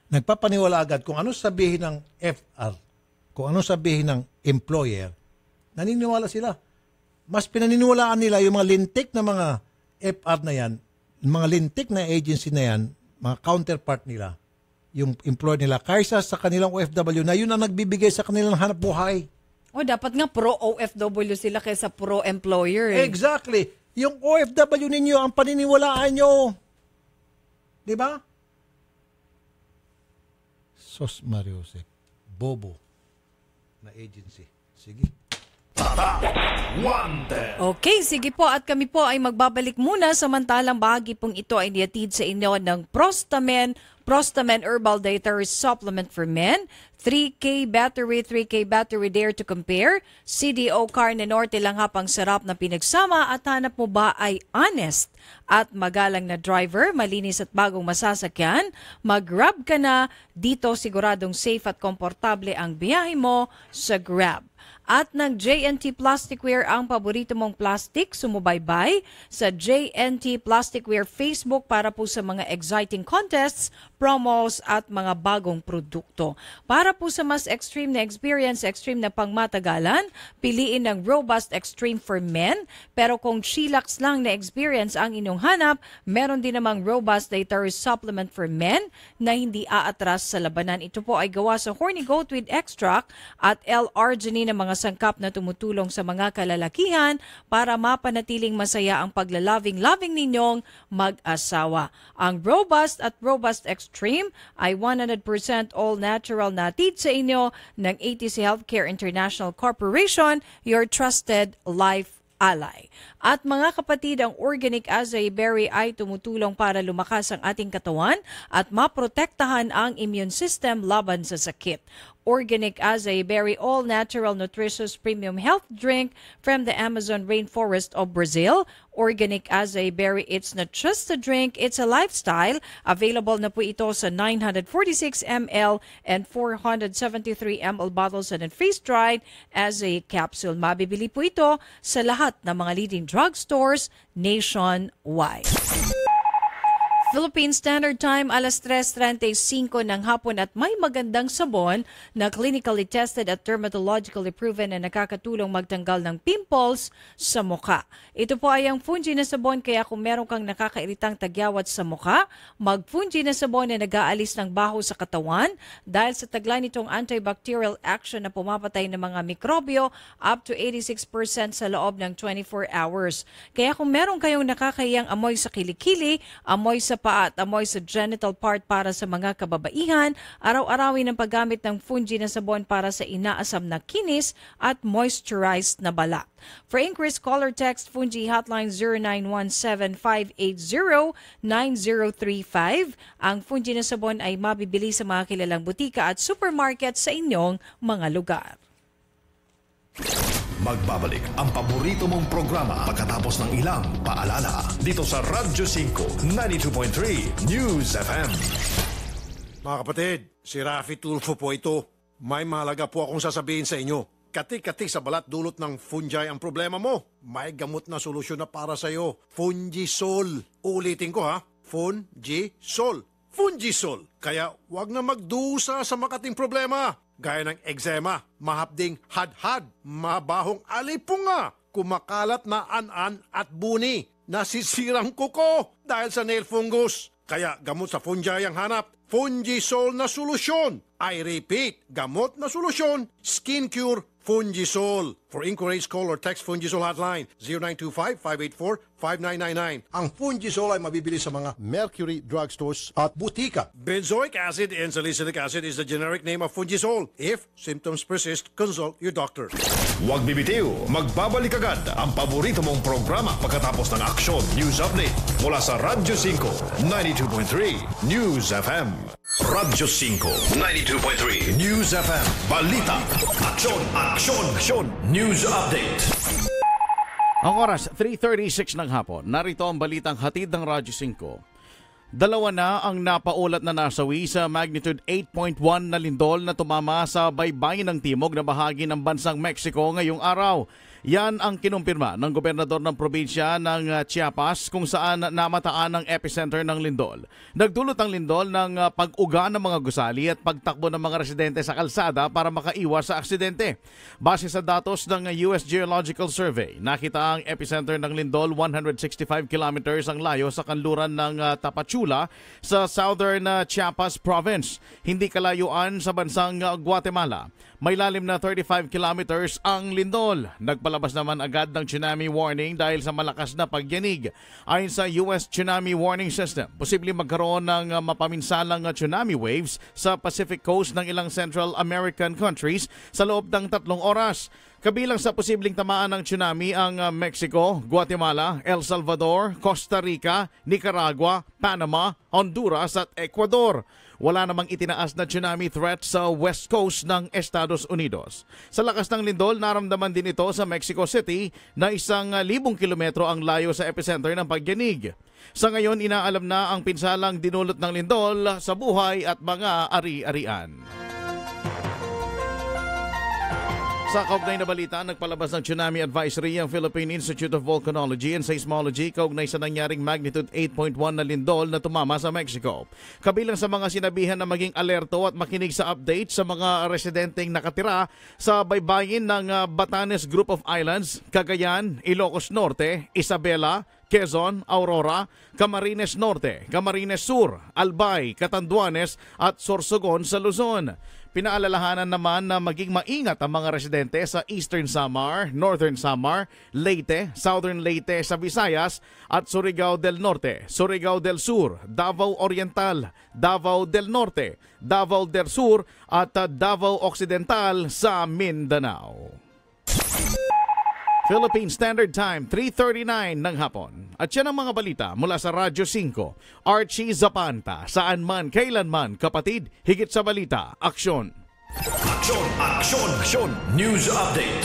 Nagpapaniwala agad kung ano sabihin ng FR, kung ano sabihin ng employer, naniniwala sila. Mas pinaniniwalaan nila yung mga lintik na mga FR na yan, mga lintik na agency na yan, mga counterpart nila, yung employer nila, kaysa sa kanilang OFW na yun ang nagbibigay sa kanilang hanap buhay. Dapat nga pro-OFW sila kaysa pro-employer. Exactly. Yung OFW ninyo, ang paniniwalaan nyo. Di ba? Sos Mariusek, bobo na agency. Sige. Okay, sige po, at kami po ay magbabalik muna, samantalang bahagi pong ito ay nihatid sa inyo ng Prostamen Herbal Dietary Supplement for Men, 3K battery Dare to Compare, CDO Carne Norte lang hapang sarap na pinagsama, at hanap mo ba ay honest at magalang na driver, malinis at bagong masasakyan, mag-Grab ka na, dito siguradong safe at komportable ang biyahe mo sa Grab. At ng JNT Plasticware ang paborito mong plastic, sumubaybay sa JNT Plasticware Facebook para po sa mga exciting contests, promos at mga bagong produkto. Para po sa mas extreme na experience, extreme na pangmatagalan, piliin ng Robust Extreme for Men. Pero kung chillax lang na experience ang inyong hanap, meron din namang Robust Dietary Supplement for Men na hindi aatras sa labanan. Ito po ay gawa sa horny goat with extract at L-arginine na mga sangkap na tumutulong sa mga kalalakihan para mapanatiling masaya ang paglalaving-laving ninyong mag-asawa. Ang Robust at Robust Extreme ay 100% all-natural na hatid sa inyo ng ATC Healthcare International Corporation, your trusted life ally. At mga kapatid, ang Organic Acai Berry ay tumutulong para lumakas ang ating katawan at maprotektahan ang immune system laban sa sakit. Organic Acai Berry all-natural nutritious premium health drink from the Amazon rainforest of Brazil. Organic Acai Berry, it's not just a drink, it's a lifestyle. Available na po ito sa 946 ml and 473 ml bottles and freeze-dried acai capsule. Mabibili po ito sa lahat ng mga leading drugstores nationwide. Philippine Standard Time, alas 3:35 ng hapon, at may magandang sabon na clinically tested at dermatologically proven na nakakatulong magtanggal ng pimples sa mukha. Ito po ay ang Fungi na sabon, kaya kung meron kang nakakairitang tagyawat sa mukha, mag-Fungi na sabon na nag-aalis ng baho sa katawan dahil sa taglay nitong antibacterial action na pumapatay ng mga mikrobyo up to 86% sa loob ng 24 hours. Kaya kung meron kayong nakakayang amoy sa kilikili, amoy sa paa at amoy sa genital part para sa mga kababaihan, araw-arawin ang paggamit ng Fungi na sabon para sa inaasam na kinis at moisturized na balat. For increased caller text, Fungi hotline 0917-580-9035. Ang Fungi na sabon ay mabibili sa mga kilalang butika at supermarket sa inyong mga lugar. Magbabalik ang paborito mong programa pagkatapos ng ilang paalala dito sa Radyo 5 92.3 News FM. Mga kapatid, si Rafi Tulfo po ito. May mahalaga po akong sasabihin sa inyo. Kati-kati sa balat dulot ng fungi ang problema mo. May gamot na solusyon na para sa iyo. Fungisol. Ulitin ko ha. Fungisol. Fungisol. Kaya wag na magdusa sa makating problema. Gaya ng eczema, mahapding hadhad, mabahong alipunga, kumakalat na an-an at buni, nasisirang kuko dahil sa nail fungus. Kaya gamot sa fungi ang hanap. Fungisol na solusyon. I repeat, gamot na solusyon. Skin Cure Fungisol. For inquiries, call or text Fungisol hotline 0925-584-5999. Ang Fungisol ay mabibili sa mga Mercury drugstores at butika. Benzoic acid and salicylic acid is the generic name of Fungisol. If symptoms persist, consult your doctor. Huwag bibitiw, magbabalik agad ang paborito mong programa pagkatapos ng aksyon news update mula sa Radyo 5 92.3 News FM. Radyo 5 92.3 News FM. Balita, aksyon, aksyon, aksyon, news update. Ang oras, 3:36 ng hapon. Narito ang balitang hatid ng Radyo 5. Dalawa na ang napaulat na nasawi sa magnitude 8.1 na lindol na tumama sa baybayin ng timog na bahagi ng bansang Mexico ngayong araw. Yan ang kinumpirma ng gobernador ng probinsya ng Chiapas kung saan namataan ang epicenter ng lindol. Nagdulot ang lindol ng pag-uga ng mga gusali at pagtakbo ng mga residente sa kalsada para makaiwas sa aksidente. Base sa datos ng US Geological Survey, nakita ang epicenter ng lindol 165 kilometers ang layo sa kanluran ng Tapachula sa southern Chiapas province. Hindi kalayuan sa bansang Guatemala. May lalim na 35 kilometers ang lindol. Nagpalabas naman agad ng tsunami warning dahil sa malakas na pagyanig. Ayon sa US Tsunami Warning System, posibleng magkaroon ng mapaminsalang tsunami waves sa Pacific Coast ng ilang Central American countries sa loob ng 3 oras. Kabilang sa posibleng tamaan ng tsunami ang Mexico, Guatemala, El Salvador, Costa Rica, Nicaragua, Panama, Honduras at Ecuador. Wala namang itinaas na tsunami threat sa west coast ng Estados Unidos. Sa lakas ng lindol, naramdaman din ito sa Mexico City na 1,000 kilometro ang layo sa epicenter ng pagyanig. Sa ngayon, inaalam na ang pinsalang dinulot ng lindol sa buhay at mga ari-arian. Sa kaugnay na balita, nagpalabas ng tsunami advisory ang Philippine Institute of Volcanology and Seismology kaugnay sa nangyaring magnitude 8.1 na lindol na tumama sa Mexico. Kabilang sa mga sinabihan na maging alerto at makinig sa update sa mga residenteng nakatira sa baybayin ng Batanes Group of Islands, Cagayan, Ilocos Norte, Isabela, Quezon, Aurora, Camarines Norte, Camarines Sur, Albay, Catanduanes at Sorsogon sa Luzon. Pinaalalahanan naman na maging maingat ang mga residente sa Eastern Samar, Northern Samar, Leyte, Southern Leyte sa Visayas at Surigao del Norte, Surigao del Sur, Davao Oriental, Davao del Norte, Davao del Sur at Davao Occidental sa Mindanao. Philippine Standard Time, 3:39 ng hapon. At yan ang mga balita mula sa Radyo 5. Archie Zapanta, saan man, kailanman, kapatid, higit sa balita, aksyon. Aksyon, aksyon, aksyon, news update.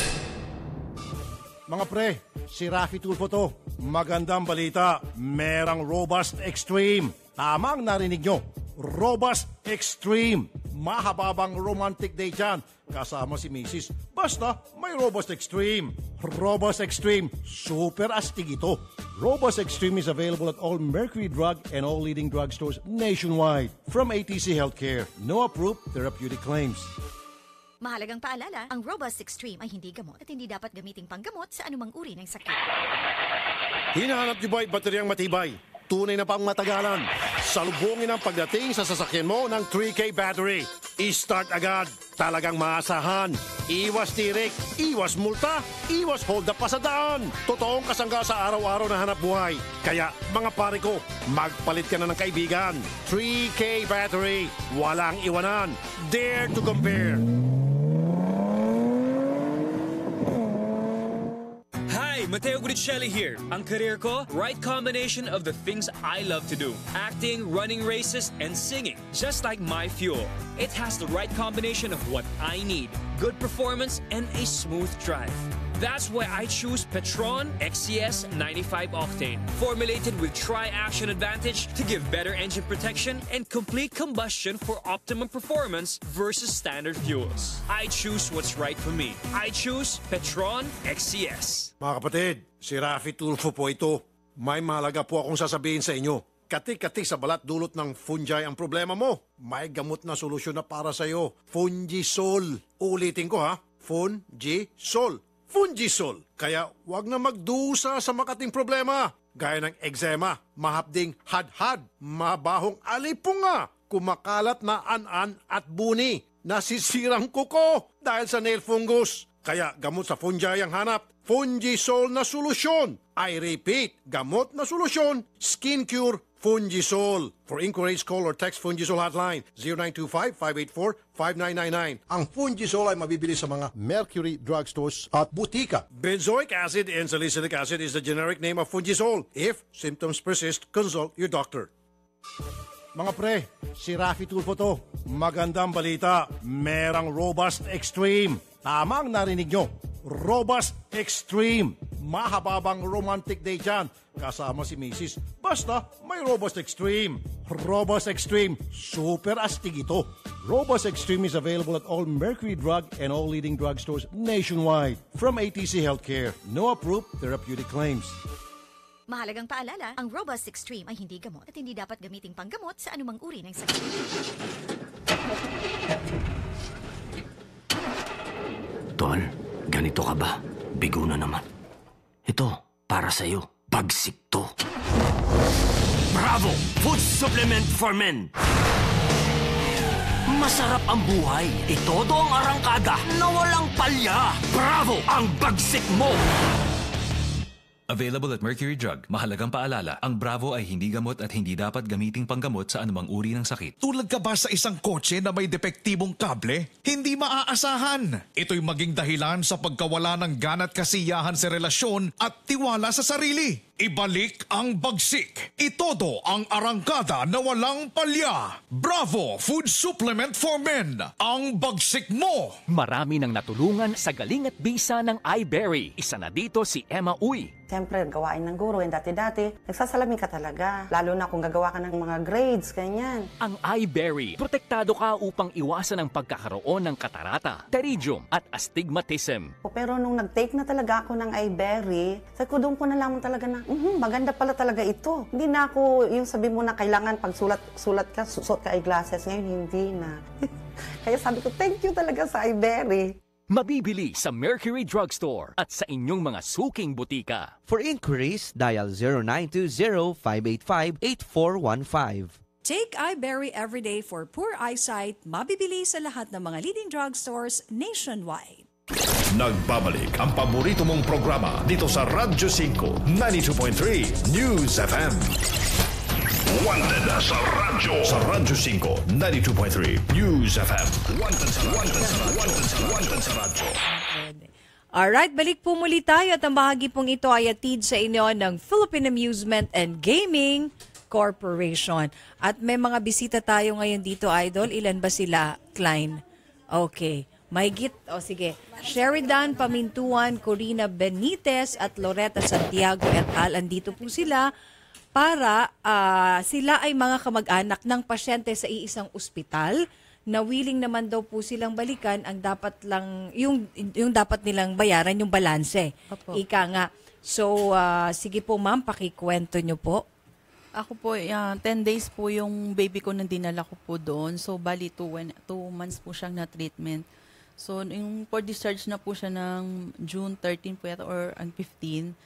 Mga pre, si Rafi Tulfo to. Magandang balita, merang Robust Extreme. Tama ang narinig nyo, Robust Extreme. Mahababang romantic day dyan. Kasama si Mrs. Basta may Robust Extreme. Robust Extreme, super astig ito. Robust Extreme is available at all Mercury Drug and all leading drugstores nationwide. From ATC Healthcare, no approved therapeutic claims. Mahalagang paalala, ang Robust Extreme ay hindi gamot at hindi dapat gamiting panggamot sa anumang uri ng sakit. Hinahanap niyo ba bateryang matibay? Tunay na pang matagalan. Salubungin ang pagdating sa sasakyan mo ng 3K battery. I-start agad. Talagang maasahan. Iwas tirik, iwas multa, iwas hold up pa sa daan. Totoong kasangga sa araw-araw na hanap buhay. Kaya mga pare ko, magpalit ka na ng kaibigan. 3K battery. Walang iwanan. Dare to compare. Hi, Mateo Guricelli here. Ang career ko, right combination of the things I love to do. Acting, running races, and singing. Just like my fuel. It has the right combination of what I need. Good performance and a smooth drive. That's why I choose Petron XCS 95 Octane, formulated with Tri-Action Advantage to give better engine protection and complete combustion for optimum performance versus standard fuels. I choose what's right for me. I choose Petron XCS. Mga kapatid, si Rafi Tulfo po ito. May mahalaga po akong sasabihin sa inyo. Kati-kati sa balat dulot ng fungi ang problema mo. May gamot na solusyon na para sa iyo. Fungisol. Ulitin ko ha. Fungisol. Fungisol. Kaya wag na magdusa sa makating problema. Gaya ng eczema, mahapding hadhad, mabahong alipunga, kumakalat na an-an at buni, nasisirang kuko dahil sa nail fungus. Kaya gamot sa fungi ang hanap. Fungisol na solusyon. I repeat, gamot na solusyon. Skin Cure Fungisol. For inquiries, call or text Fungisol hotline 0925-584-5999. Ang Fungisol ay mabibili sa mga Mercury drugstores at butika. Benzoic acid and salicylic acid is the generic name of Fungisol. If symptoms persist, consult your doctor. Mga pre, si Rafi Tulfo to. Magandang balita. Merang Robust Extreme. Tama ang narinig nyo. Robust Extreme. Mahababang romantic day dyan. Kasama si Mrs. Basta may Robust Extreme. Robust Extreme. Super astig ito. Robust Extreme is available at all Mercury Drug and all leading drugstores nationwide. From ATC Healthcare. No approved therapeutic claims. Mahalagang paalala, ang Robust Extreme ay hindi gamot at hindi dapat gamiting panggamot sa anumang uri ng sakit. Tol, ganito ka ba? Bigo na naman. Ito, para sa'yo. Bagsik to. Bravo! Food supplement for men! Masarap ang buhay. Itodo ang arangkada na walang palya. Bravo! Ang bagsik mo! Available at Mercury Drug. Mahalagang paalala, ang Bravo ay hindi gamot at hindi dapat gamiting panggamot sa anumang uri ng sakit. Tulad ka ba sa isang kotse na may depektibong kable? Hindi maaasahan. Ito'y maging dahilan sa pagkawala ng gana at kasiyahan sa relasyon at tiwala sa sarili. Ibalik ang bagsik. Itodo ang arangkada na walang palya. Bravo Food Supplement for Men. Ang bagsik mo. Marami nang natulungan sa galing at bisa ng iBerry. Isa na dito si Emma Uy. Siyempre, gawain ng guro. Dati-dati, nagsasalamin ka talaga. Lalo na kung gagawa ka ng mga grades, ganyan. Ang iBerry, protektado ka upang iwasan ang pagkakaroon ng katarata, pterygium at astigmatism. Pero nung nag-take na talaga ako ng iBerry, sabi ko doon ko nalaman talaga na, maganda pala talaga ito. Hindi na ako yung sabi mo na kailangan pag sulat ka, suot ka eyeglasses. Ngayon, hindi na. Kaya sabi ko, thank you talaga sa iBerry. Mabibili sa Mercury Drugstore at sa inyong mga suking butika. For inquiries, dial 0920-585-8415. Take iBerry everyday for poor eyesight. Mabibili sa lahat ng mga leading drugstores nationwide. Nagbabalik ang paborito mong programa dito sa Radyo 5 92.3 News FM. Wanted sa radyo. Sa Radyo 5 92.3 News FM. Wanted sa radyo. Alright, balik po muli tayo at ang bahagi pong ito ay atid sa inyo ng Philippine Amusement and Gaming Corporation. At may mga bisita tayo ngayon dito, Idol. Ilan ba sila, Klein? Okay. Maigit, sige. Sheridan Pamintuan, Corina Benitez at Loretta Santiago et al. Andito po sila para sila ay mga kamag-anak ng pasyente sa iisang ospital na willing naman daw po silang balikan, ang dapat lang yung dapat nilang bayaran yung balanse. Opo. Ika nga. So sige po ma'am, pakikwento nyo po. Ako po 10 days po yung baby ko nang dinala ko po doon. So bali 2 months po siyang na treatment. So yung for discharge na po siya ng June 13 po yata or 15.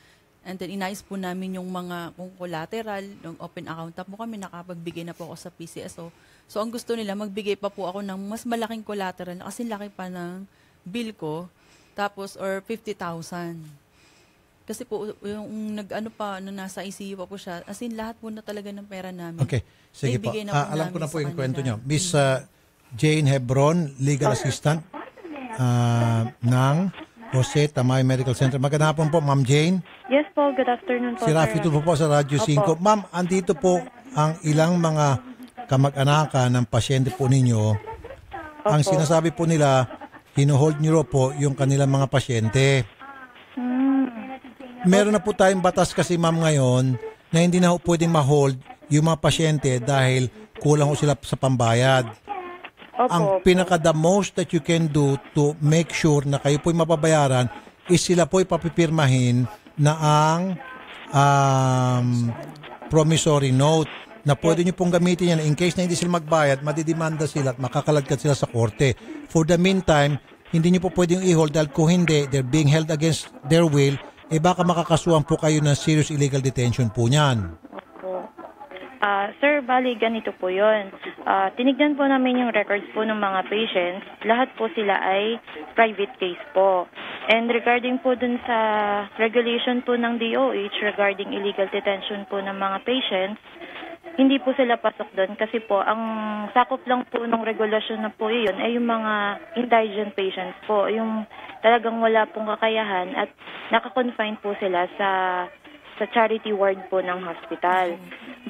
And then inayos po namin yung mga kung collateral, yung open account po kami, nakapagbigay na po ako sa PCSO. So ang gusto nila, magbigay pa po ako ng mas malaking collateral kasi laki pa ng bill ko, tapos or 50,000. Kasi po yung nasa ICU pa po siya, as in lahat po na talaga ng pera namin. Okay, sige po. Alam ko na po yung kwento nyo. Miss Jane Hebron, legal assistant ng Jose Tamay Medical Center. Magandang hapon po, Ma'am Jane. Yes po, good afternoon po. Si Rafi Tulfo po sa Radyo 5. Ma'am, andito po ang ilang mga kamag-anakan ng pasyente po ninyo. Ang sinasabi po nila, hinuhold nyo po yung kanilang mga pasyente. meron na po tayong batas kasi ma'am ngayon na hindi na ho pwedeng ma-hold yung mga pasyente dahil kulang ho sila sa pambayad. Ang the most that you can do to make sure na kayo po'y mababayaran is sila po'y papipirmahin na ang promissory note na pwede nyo pong gamitin yan in case na hindi sila magbayad, madidemanda sila at makakalagkat sila sa korte. For the meantime, hindi nyo po pwedeng i-hold dahil kung hindi, they're being held against their will, baka makakasuhan po kayo ng serious illegal detention po niyan. Sir, bali, ganito po yun. Tinignan po namin yung records po ng mga patients. Lahat po sila ay private case po. And regarding po dun sa regulation po ng DOH regarding illegal detention po ng mga patients, hindi po sila pasok doon kasi po ang sakop lang po ng regulasyon na po yun ay yung mga indigent patients po, yung talagang wala pong kakayahan at nakakonfine po sila sa charity ward po ng hospital.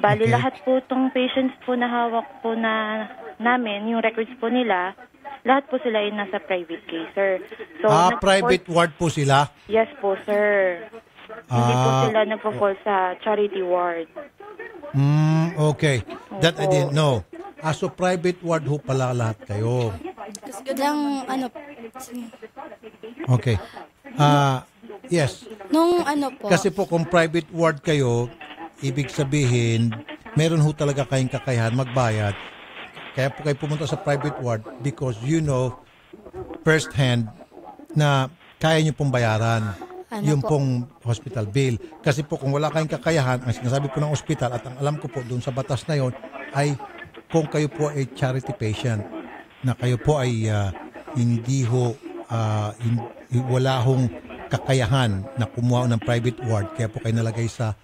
Bali lahat po tong patients po na hawak po na namin, yung records po nila, lahat po sila ay nasa private case, sir. So, private ward po sila? Yes po, sir. Hindi po sila nagpo-fall sa charity ward. Okay. That I didn't know. So private ward ho pala lahat kayo. Okay. Yes. Kasi po kung private ward kayo, ibig sabihin, meron ho talaga kayong kakayahan magbayad. Kaya po kayo pumunta sa private ward because you know first hand na kaya nyo pong bayaran. Yung pong hospital bill. Kasi po kung wala kayong kakayahan, ang sinasabi po ng hospital at ang alam ko po doon sa batas na yon ay kung kayo po ay charity patient, na kayo po ay wala hong kakayahan na kumuha ng private ward, kaya po kayo nalagay sa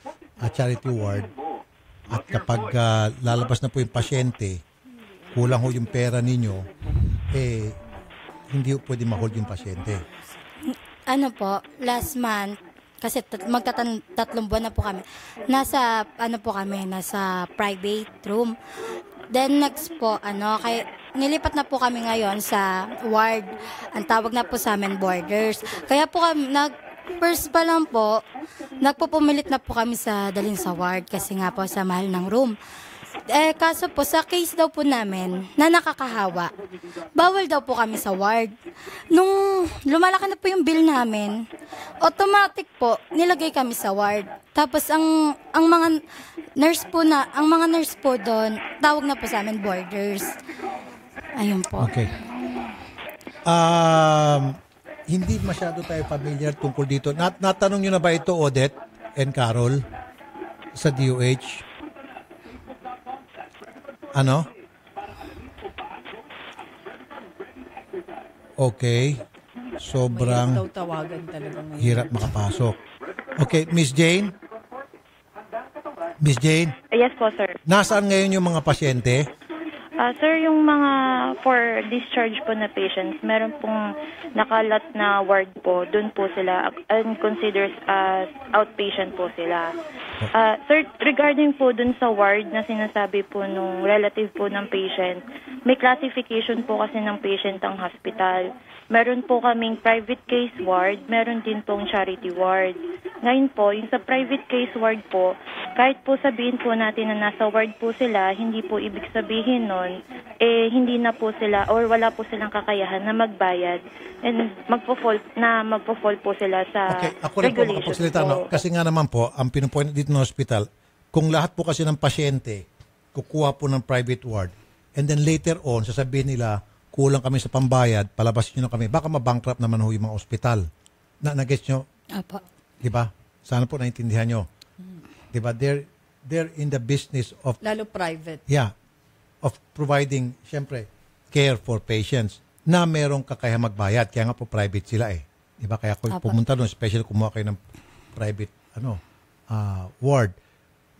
charity ward at kapag lalabas na po yung pasyente, kulang ho yung pera ninyo, hindi ho pwede ma-hold yung pasyente. Last month, kasi magtatlong buwan na po kami, nasa private room. Then next po, nilipat na po kami ngayon sa ward. Ang tawag na po sa amin, borders. Kaya po kami, first pa lang po, nagpupumilit na po kami sa dalhin sa ward kasi nga po sa mahal ng room. Kaso po, sa case daw po namin na nakakahawa, bawal daw po kami sa ward. Nung lumalaki na po yung bill namin, automatic po, nilagay kami sa ward. Tapos ang mga nurse po doon, tawag na po sa amin borders. Ayun po. Okay. Hindi masyado tayo familiar tungkol dito. Natanong nyo na ba ito, Odette and Carol, sa DOH? Okay. Sobrang hirap makapasok. Okay, Miss Jane? Miss Jane? Yes po, sir. Nasaan ngayon yung mga pasyente? Sir, yung mga for discharge po na patients, meron pong nakalat na ward po. Doon po sila and considers as outpatient po sila. Sir, regarding po dun sa ward na sinasabi po nung relative po ng patient, may classification po kasi ng patient ang hospital. Meron po kaming private case ward, meron din pong charity ward. Ngayon po, yung sa private case ward po, kahit po sabihin po natin na nasa ward po sila, hindi po ibig sabihin nun, hindi na po sila or wala po silang kakayahan na magbayad and magpo-fall po sila sa regulations po. Kasi nga naman po, ang pinupoint dito ng hospital, kung lahat po kasi ng pasyente kukuha po ng private ward and then later on, sasabihin nila, kulang kami sa pambayad, palabasin nyo na kami, baka mabankrupt naman ho yung mga ospital. Na-gets nyo? Apo. Diba? Sana po naintindihan nyo. Diba? They're in the business of... Lalo private. Yeah. Of providing, syempre, care for patients na merong kakaya magbayad. Kaya nga po private sila eh. Diba? Kaya kung pumunta doon, especially kumuha kayo ng private ward.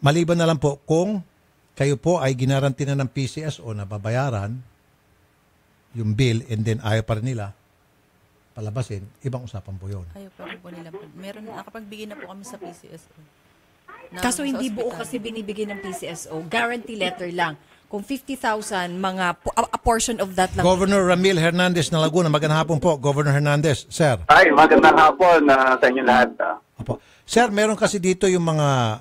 Maliban na lang po kung kayo po ay ginaranti na ng PCSO na babayaran yung bill and then ayaw pa rin nila palabasin, ibang usapan po yun. Ayaw pa rin po nila. Meron, nakapagbigay na po kami sa PCSO. Kaso hindi buo kasi binibigay ng PCSO. Guarantee letter lang. Kung 50,000, a portion of that lang. Governor Ramil Hernandez ng Laguna. Magandang hapon po, Governor Hernandez. Sir. Ay, magandang hapon sa inyo lahat. Opo. Sir, meron kasi dito yung mga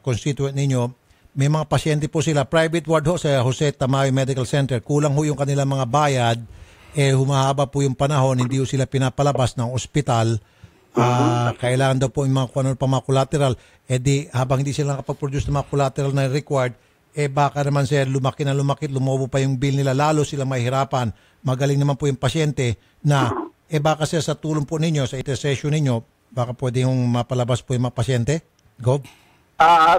constituent ninyo, may mga pasyente po sila, private ward ho sa Jose Tamayo Medical Center, kulang ho yung kanilang mga bayad, humahaba po yung panahon, hindi ho sila pinapalabas ng ospital, kailangan daw po yung mga collateral, di habang hindi sila nakapag-produce ng mga collateral na required, baka naman sir, lumaki na lumaki, lumobo pa yung bill nila, lalo sila mahihirapan. Magaling naman po yung pasyente na, baka sir sa tulong po ninyo, sa intercession ninyo, baka pwede yung mapalabas po yung mga pasyente? Go.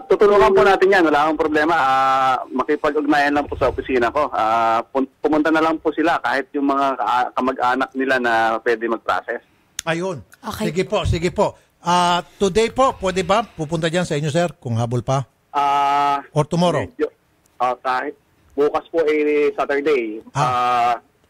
Tutulungan po natin yan. Wala akong problema. Makipag-ugnayan lang po sa opisina ko. Pumunta na lang po sila kahit yung mga kamag-anak nila na pwede mag-process. Ayun. Okay. Sige po. Today po, pwede ba pupunta dyan sa inyo sir kung habol pa? Or tomorrow? Kahit bukas po Saturday.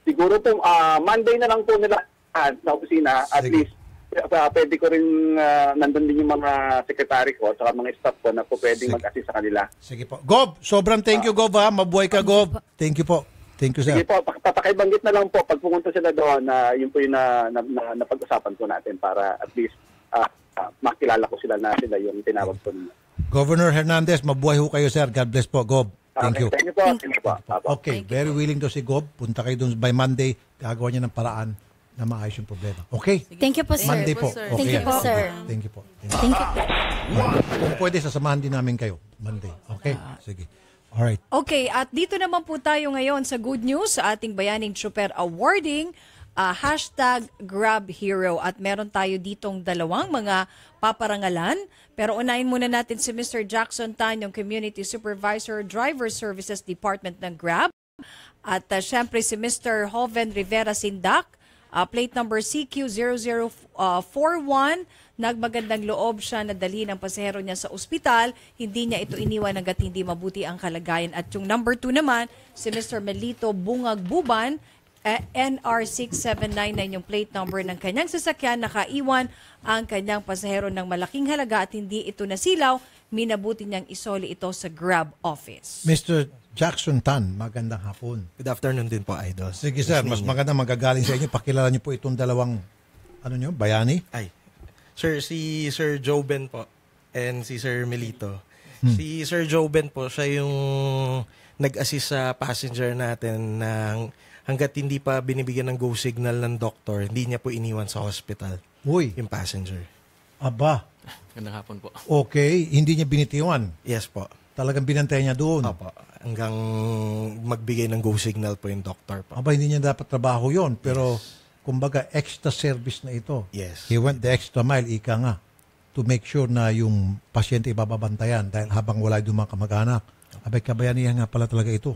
Siguro po Monday na lang po nila sa opisina. At least pwede ko rin nandun din yung mga secretary ko at mga staff ko na po pwedeng mag-assist sa kanila. Sige po. Gob, sobrang thank you Gob ha. Mabuhay ka Gob. Thank you po. Thank you sir. Sige po, papakibanggit na lang po pag pumunta sila doon na yun po yung napag-usapan po natin para at least makilala ko sila na sila yung tinawag po nila. Governor Hernandez, mabuhay ho kayo sir. God bless po Gob. Thank you. Thank you po. Thank you po. Okay, very willing to si Gob. Punta kayo doon by Monday. Gagawa niya ng paraan na maayos yung problema. Okay? Thank you po, sir. Monday po. Okay. Thank you po, sir. Thank you po. Thank you po. Kung pwede, sasamahan din namin kayo Monday. Okay? Sige. Alright. Okay, at dito naman po tayo ngayon sa good news sa ating Bayaning Trooper awarding #GrabHero. At meron tayo ditong dalawang mga paparangalan. Pero unahin muna natin si Mr. Jackson Tan, yung Community Supervisor, Driver Services Department ng Grab. At syempre si Mr. Hoven Rivera Sindak, plate number CQ0041, nagmagandang loob siya na dalhin ang pasahero niya sa ospital. Hindi niya ito iniwan hanggat hindi mabuti ang kalagayan. At yung number 2 naman, si Mr. Melito Bungag Buban, NR6799 yung plate number ng kanyang sasakyan, nakaiwan ang kanyang pasahero ng malaking halaga at hindi ito nasilaw. Minabuti niyang isoli ito sa Grab office. Mr. Jackson Tan, magandang hapon. Good afternoon din po, Idol. Sige sir, mas maganda magagaling sa inyo. Pakilala niyo po itong dalawang, bayani? Sir, si Sir Joben po and si Sir Melito. Si Sir Joben po, siya yung nag-assist sa passenger natin ng hanggat hindi pa binibigyan ng go signal ng doktor, hindi niya po iniwan sa hospital. Uy. Yung passenger. Aba. Gandang hapon po. Okay, hindi niya binitiwan. Yes po. Talagang binantay niya doon. Opo. Hanggang magbigay ng go signal po yung doktor po. Aba, hindi niya dapat trabaho yon. Pero, kumbaga, extra service na ito. Yes. He went the extra mile, ika nga, to make sure na yung pasyente ibababantayan dahil habang wala yung mga kamag-anak. Abay, kabayanihan nga pala talaga ito.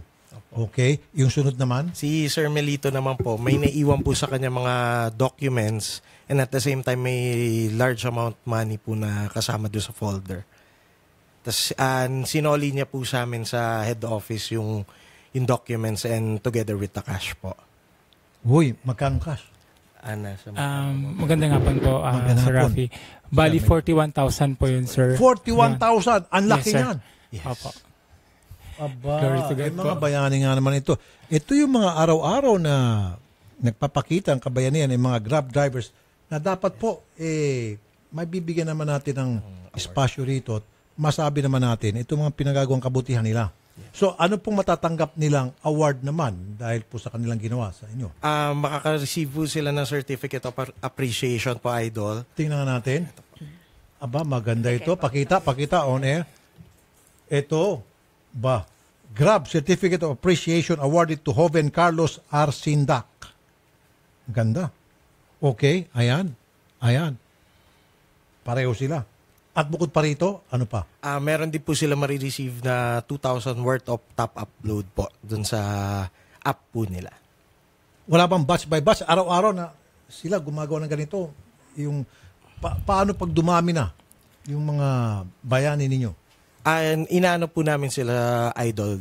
Okay. Yung sunod naman? Si Sir Melito naman po, may naiwan po sa kanya mga documents and at the same time may large amount money po na kasama doon sa folder. Tapos sinoli niya po sa amin sa head office yung documents and together with the cash po. Uy, magkano cash? Magandang hapon po, Sir Rafi. Bali, 41,000 po yun, sir. 41,000? Ang laki yan. Yes. Opo. Aba, mga bayani nga naman ito. Ito yung mga araw-araw na nagpapakita ang kabayanihan ng mga Grab drivers na dapat po, may bibigyan naman natin ng espasyo rito at masabi naman natin, ito mga pinagagawang kabutihan nila. So, ano pong matatanggap nilang award naman dahil po sa kanilang ginawa sa inyo? Makaka-receive po sila ng Certificate of Appreciation po, Idol. Tingnan natin. Aba, maganda ito. Pakita on air. Ito, Grab Certificate of Appreciation awarded to Joven Carlos R. Sindak. Ganda. Okay, ayan. Pareho sila. At bukod pa rito, ano pa? Meron din po sila marireceive na 2,000 worth of top upload po dun sa app po nila. Wala bang batch by batch? Araw-araw na sila gumagawa ng ganito. Yung paano pag dumami na yung mga bayani ninyo? Inaano po namin sila, Idol.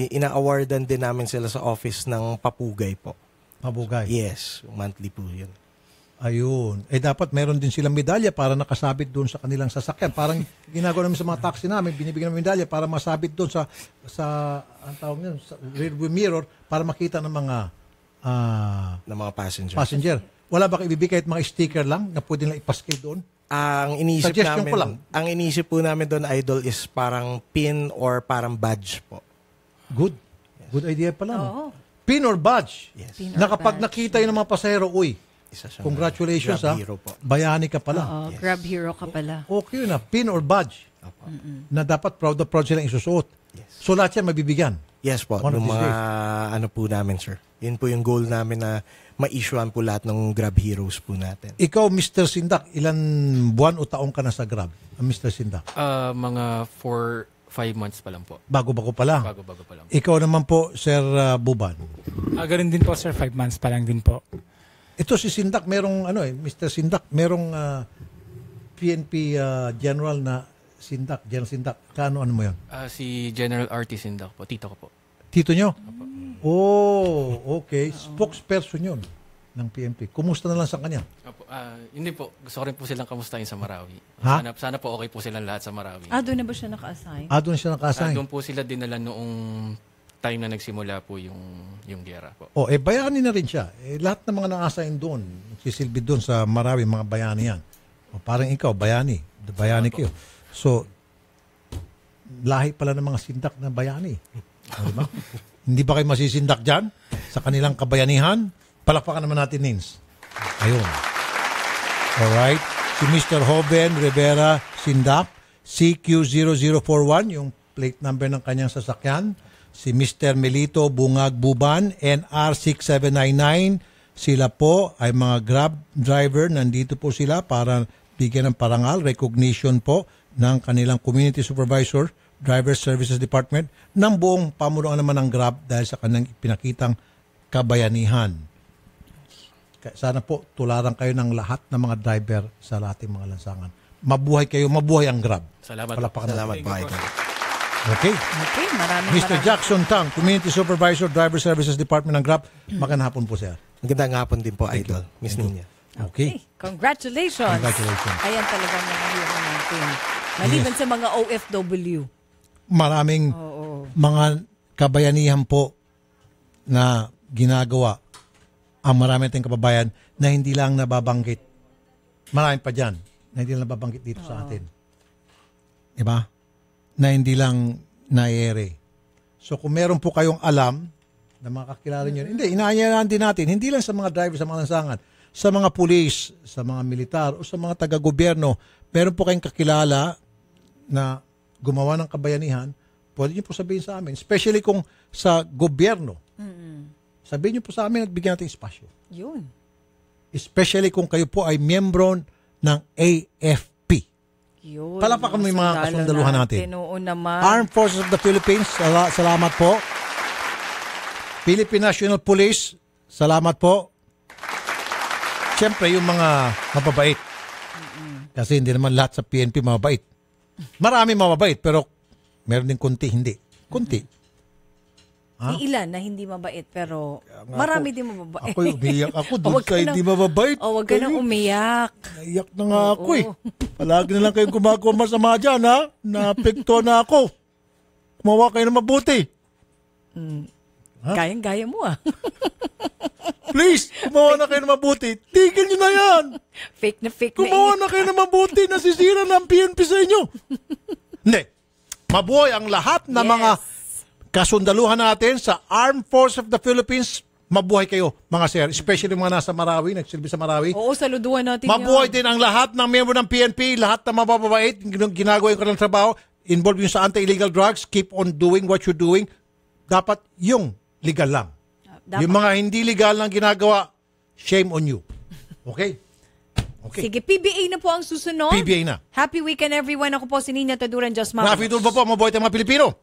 Ina-awardan din namin sila sa office ng Papugay po. Papugay? Yes, monthly po yun. Ayun. Dapat meron din silang medalya para nakasabit doon sa kanilang sasakyan. Parang ginagawa namin sa mga taxi namin, binibigyan namin medalya para masabit doon sa ang tawag niyan, sa rearview mirror para makita ng mga passenger. Wala ba ibibigay at mga sticker lang na pwede lang ipaskil doon? Ang iniisip Suggestion namin, ko lang. ang iniisip po namin doon, Idol, is parang pin or parang badge po. Good. Good idea pala. No? Oo. Pin or badge. Yes. Pin Na or kapag badge. nakita yun ng mga pasahero, uy, Isa siyang congratulations Grab ha. hero po. Bayani ka pala. Oo, Grab hero ka pala. Okay yun na. Pin or badge. Na dapat proud na proud silang isusuot. So lahat yan mabibigyan. Yes po, One of yung these mga days. ano po namin, sir. Yun po yung goal namin na ma-issuean po lahat ng Grab heroes po natin. Ikaw, Mr. Sindak, ilan buwan o taong ka na sa Grab? Mr. Sindak? Mga 4-5 months pa lang po. Bago-bago pa lang. Bago-bago pa lang. Ikaw naman po, Sir Buban. Ganun din po, sir. 5 months pa lang din po. Ito si Sindak, merong Mr. Sindak, merong PNP General na Sindak, General Sindak. Ano mo yun? Si General R.T. Sindak po. Tito ko po. Tito nyo? Oh, okay. Spokesperson yun ng PNP. Kumusta na lang sa kanya? Hindi po. Gusto ko rin po silang kamustahin sa Marawi. Ha? Sana po okay po silang lahat sa Marawi. Doon na ba siya naka-assign? Doon siya naka-assign. Doon po sila dinala noong time na nagsimula po yung giyera po. Bayani na rin siya. Lahat ng mga naka-assign doon, sisilbi doon sa Marawi, mga bayani yan. Parang ikaw, bayani. Bayani kayo. So, lahi pala ng mga sindak na bayani. Diba? Hindi ba kayo masisindak dyan sa kanilang kabayanihan? Palakpakan naman natin, Nins. Ayun. Alright. Si Mr. Hoben Rivera Sindak, CQ0041, yung plate number ng kanyang sasakyan. Si Mr. Melito Bungag Buban, NR6799. Sila po ay mga Grab driver. Nandito po sila para bigyan ng parangal, recognition po ng kanilang community supervisor, driver services department, ng buong pamunuan naman ng Grab dahil sa kanilang pinakitang kabayanihan. Sana po tularan kayo ng lahat ng mga driver sa lahat ng mga lansangan. Mabuhay kayo, mabuhay ang Grab. Salamat. Salamat po. Okay. Okay, maraming Mr. Jackson Tang, Community Supervisor, Driver Services Department ng Grab. Magandang hapon po, sir. Magandang hapon din po, Idol. Miss Nina. Okay. Congratulations. Ayan talaga mga hero natin. Maliban sa mga OFW. Maraming mga kabayanihan po na ginagawa ang marami nating kababayan na hindi lang nababanggit. Marami pa dyan na hindi lang nababanggit dito sa atin. Diba? Na hindi lang naiere. So kung meron po kayong alam na makakilala nyo, hindi, inaanyayahan din natin, hindi lang sa mga driver, sa mga lansangan, sa mga pulis, sa mga militar, o sa mga taga-gobyerno, meron po kayong kakilala na gumawa ng kabayanihan, pwede nyo po sabihin sa amin, especially kung sa gobyerno. Sabihin nyo po sa amin at bigyan natin espasyo. Yun. Especially kung kayo po ay miyembro ng AFP. Yun. Palapakan mo yung mga kasundaluhan natin. Oo naman. Armed Forces of the Philippines, salamat po. Philippine National Police, salamat po. Siyempre, yung mga mababait. Kasi hindi naman lahat sa PNP mababait. Marami mababait, pero meron din kunti, hindi. Kunti. Ilan na hindi mabait, pero marami din mababait. Ako umiyak ako doon sa hindi mababait. Huwag ka nang umiyak. Naiyak na nga ako eh. Palagi na lang kayong gumagawa masama dyan, ha? Napekto na ako. Kumawa kayo na mabuti. Gayang-gaya mo, Please, kumawa na kayo na mabuti. Tigil nyo na yan. Fake na fake kumawa na kayo na mabuti. Nasisira na ang PNP sa inyo. Hindi. Mabuhay ang lahat ng mga kasundaluhan natin sa Armed Forces of the Philippines. Mabuhay kayo, mga sir. Especially mga nasa Marawi, nagsilbi sa Marawi. Oo, saluduhan natin mabuhay din ang lahat ng miyembro ng PNP, lahat ng mababait, ginagawa yung kanilang trabaho, involved yung sa anti-illegal drugs, keep on doing what you're doing. Dapat yung legal lang. Yung mga hindi legal lang ginagawa, shame on you. Okay? Sige, PBA na po ang susunod. PBA na. Happy weekend everyone. Ako po si Nina Taduran, Diyos mga. Rafi Tulfo po, mabuhay tayong mga Pilipino.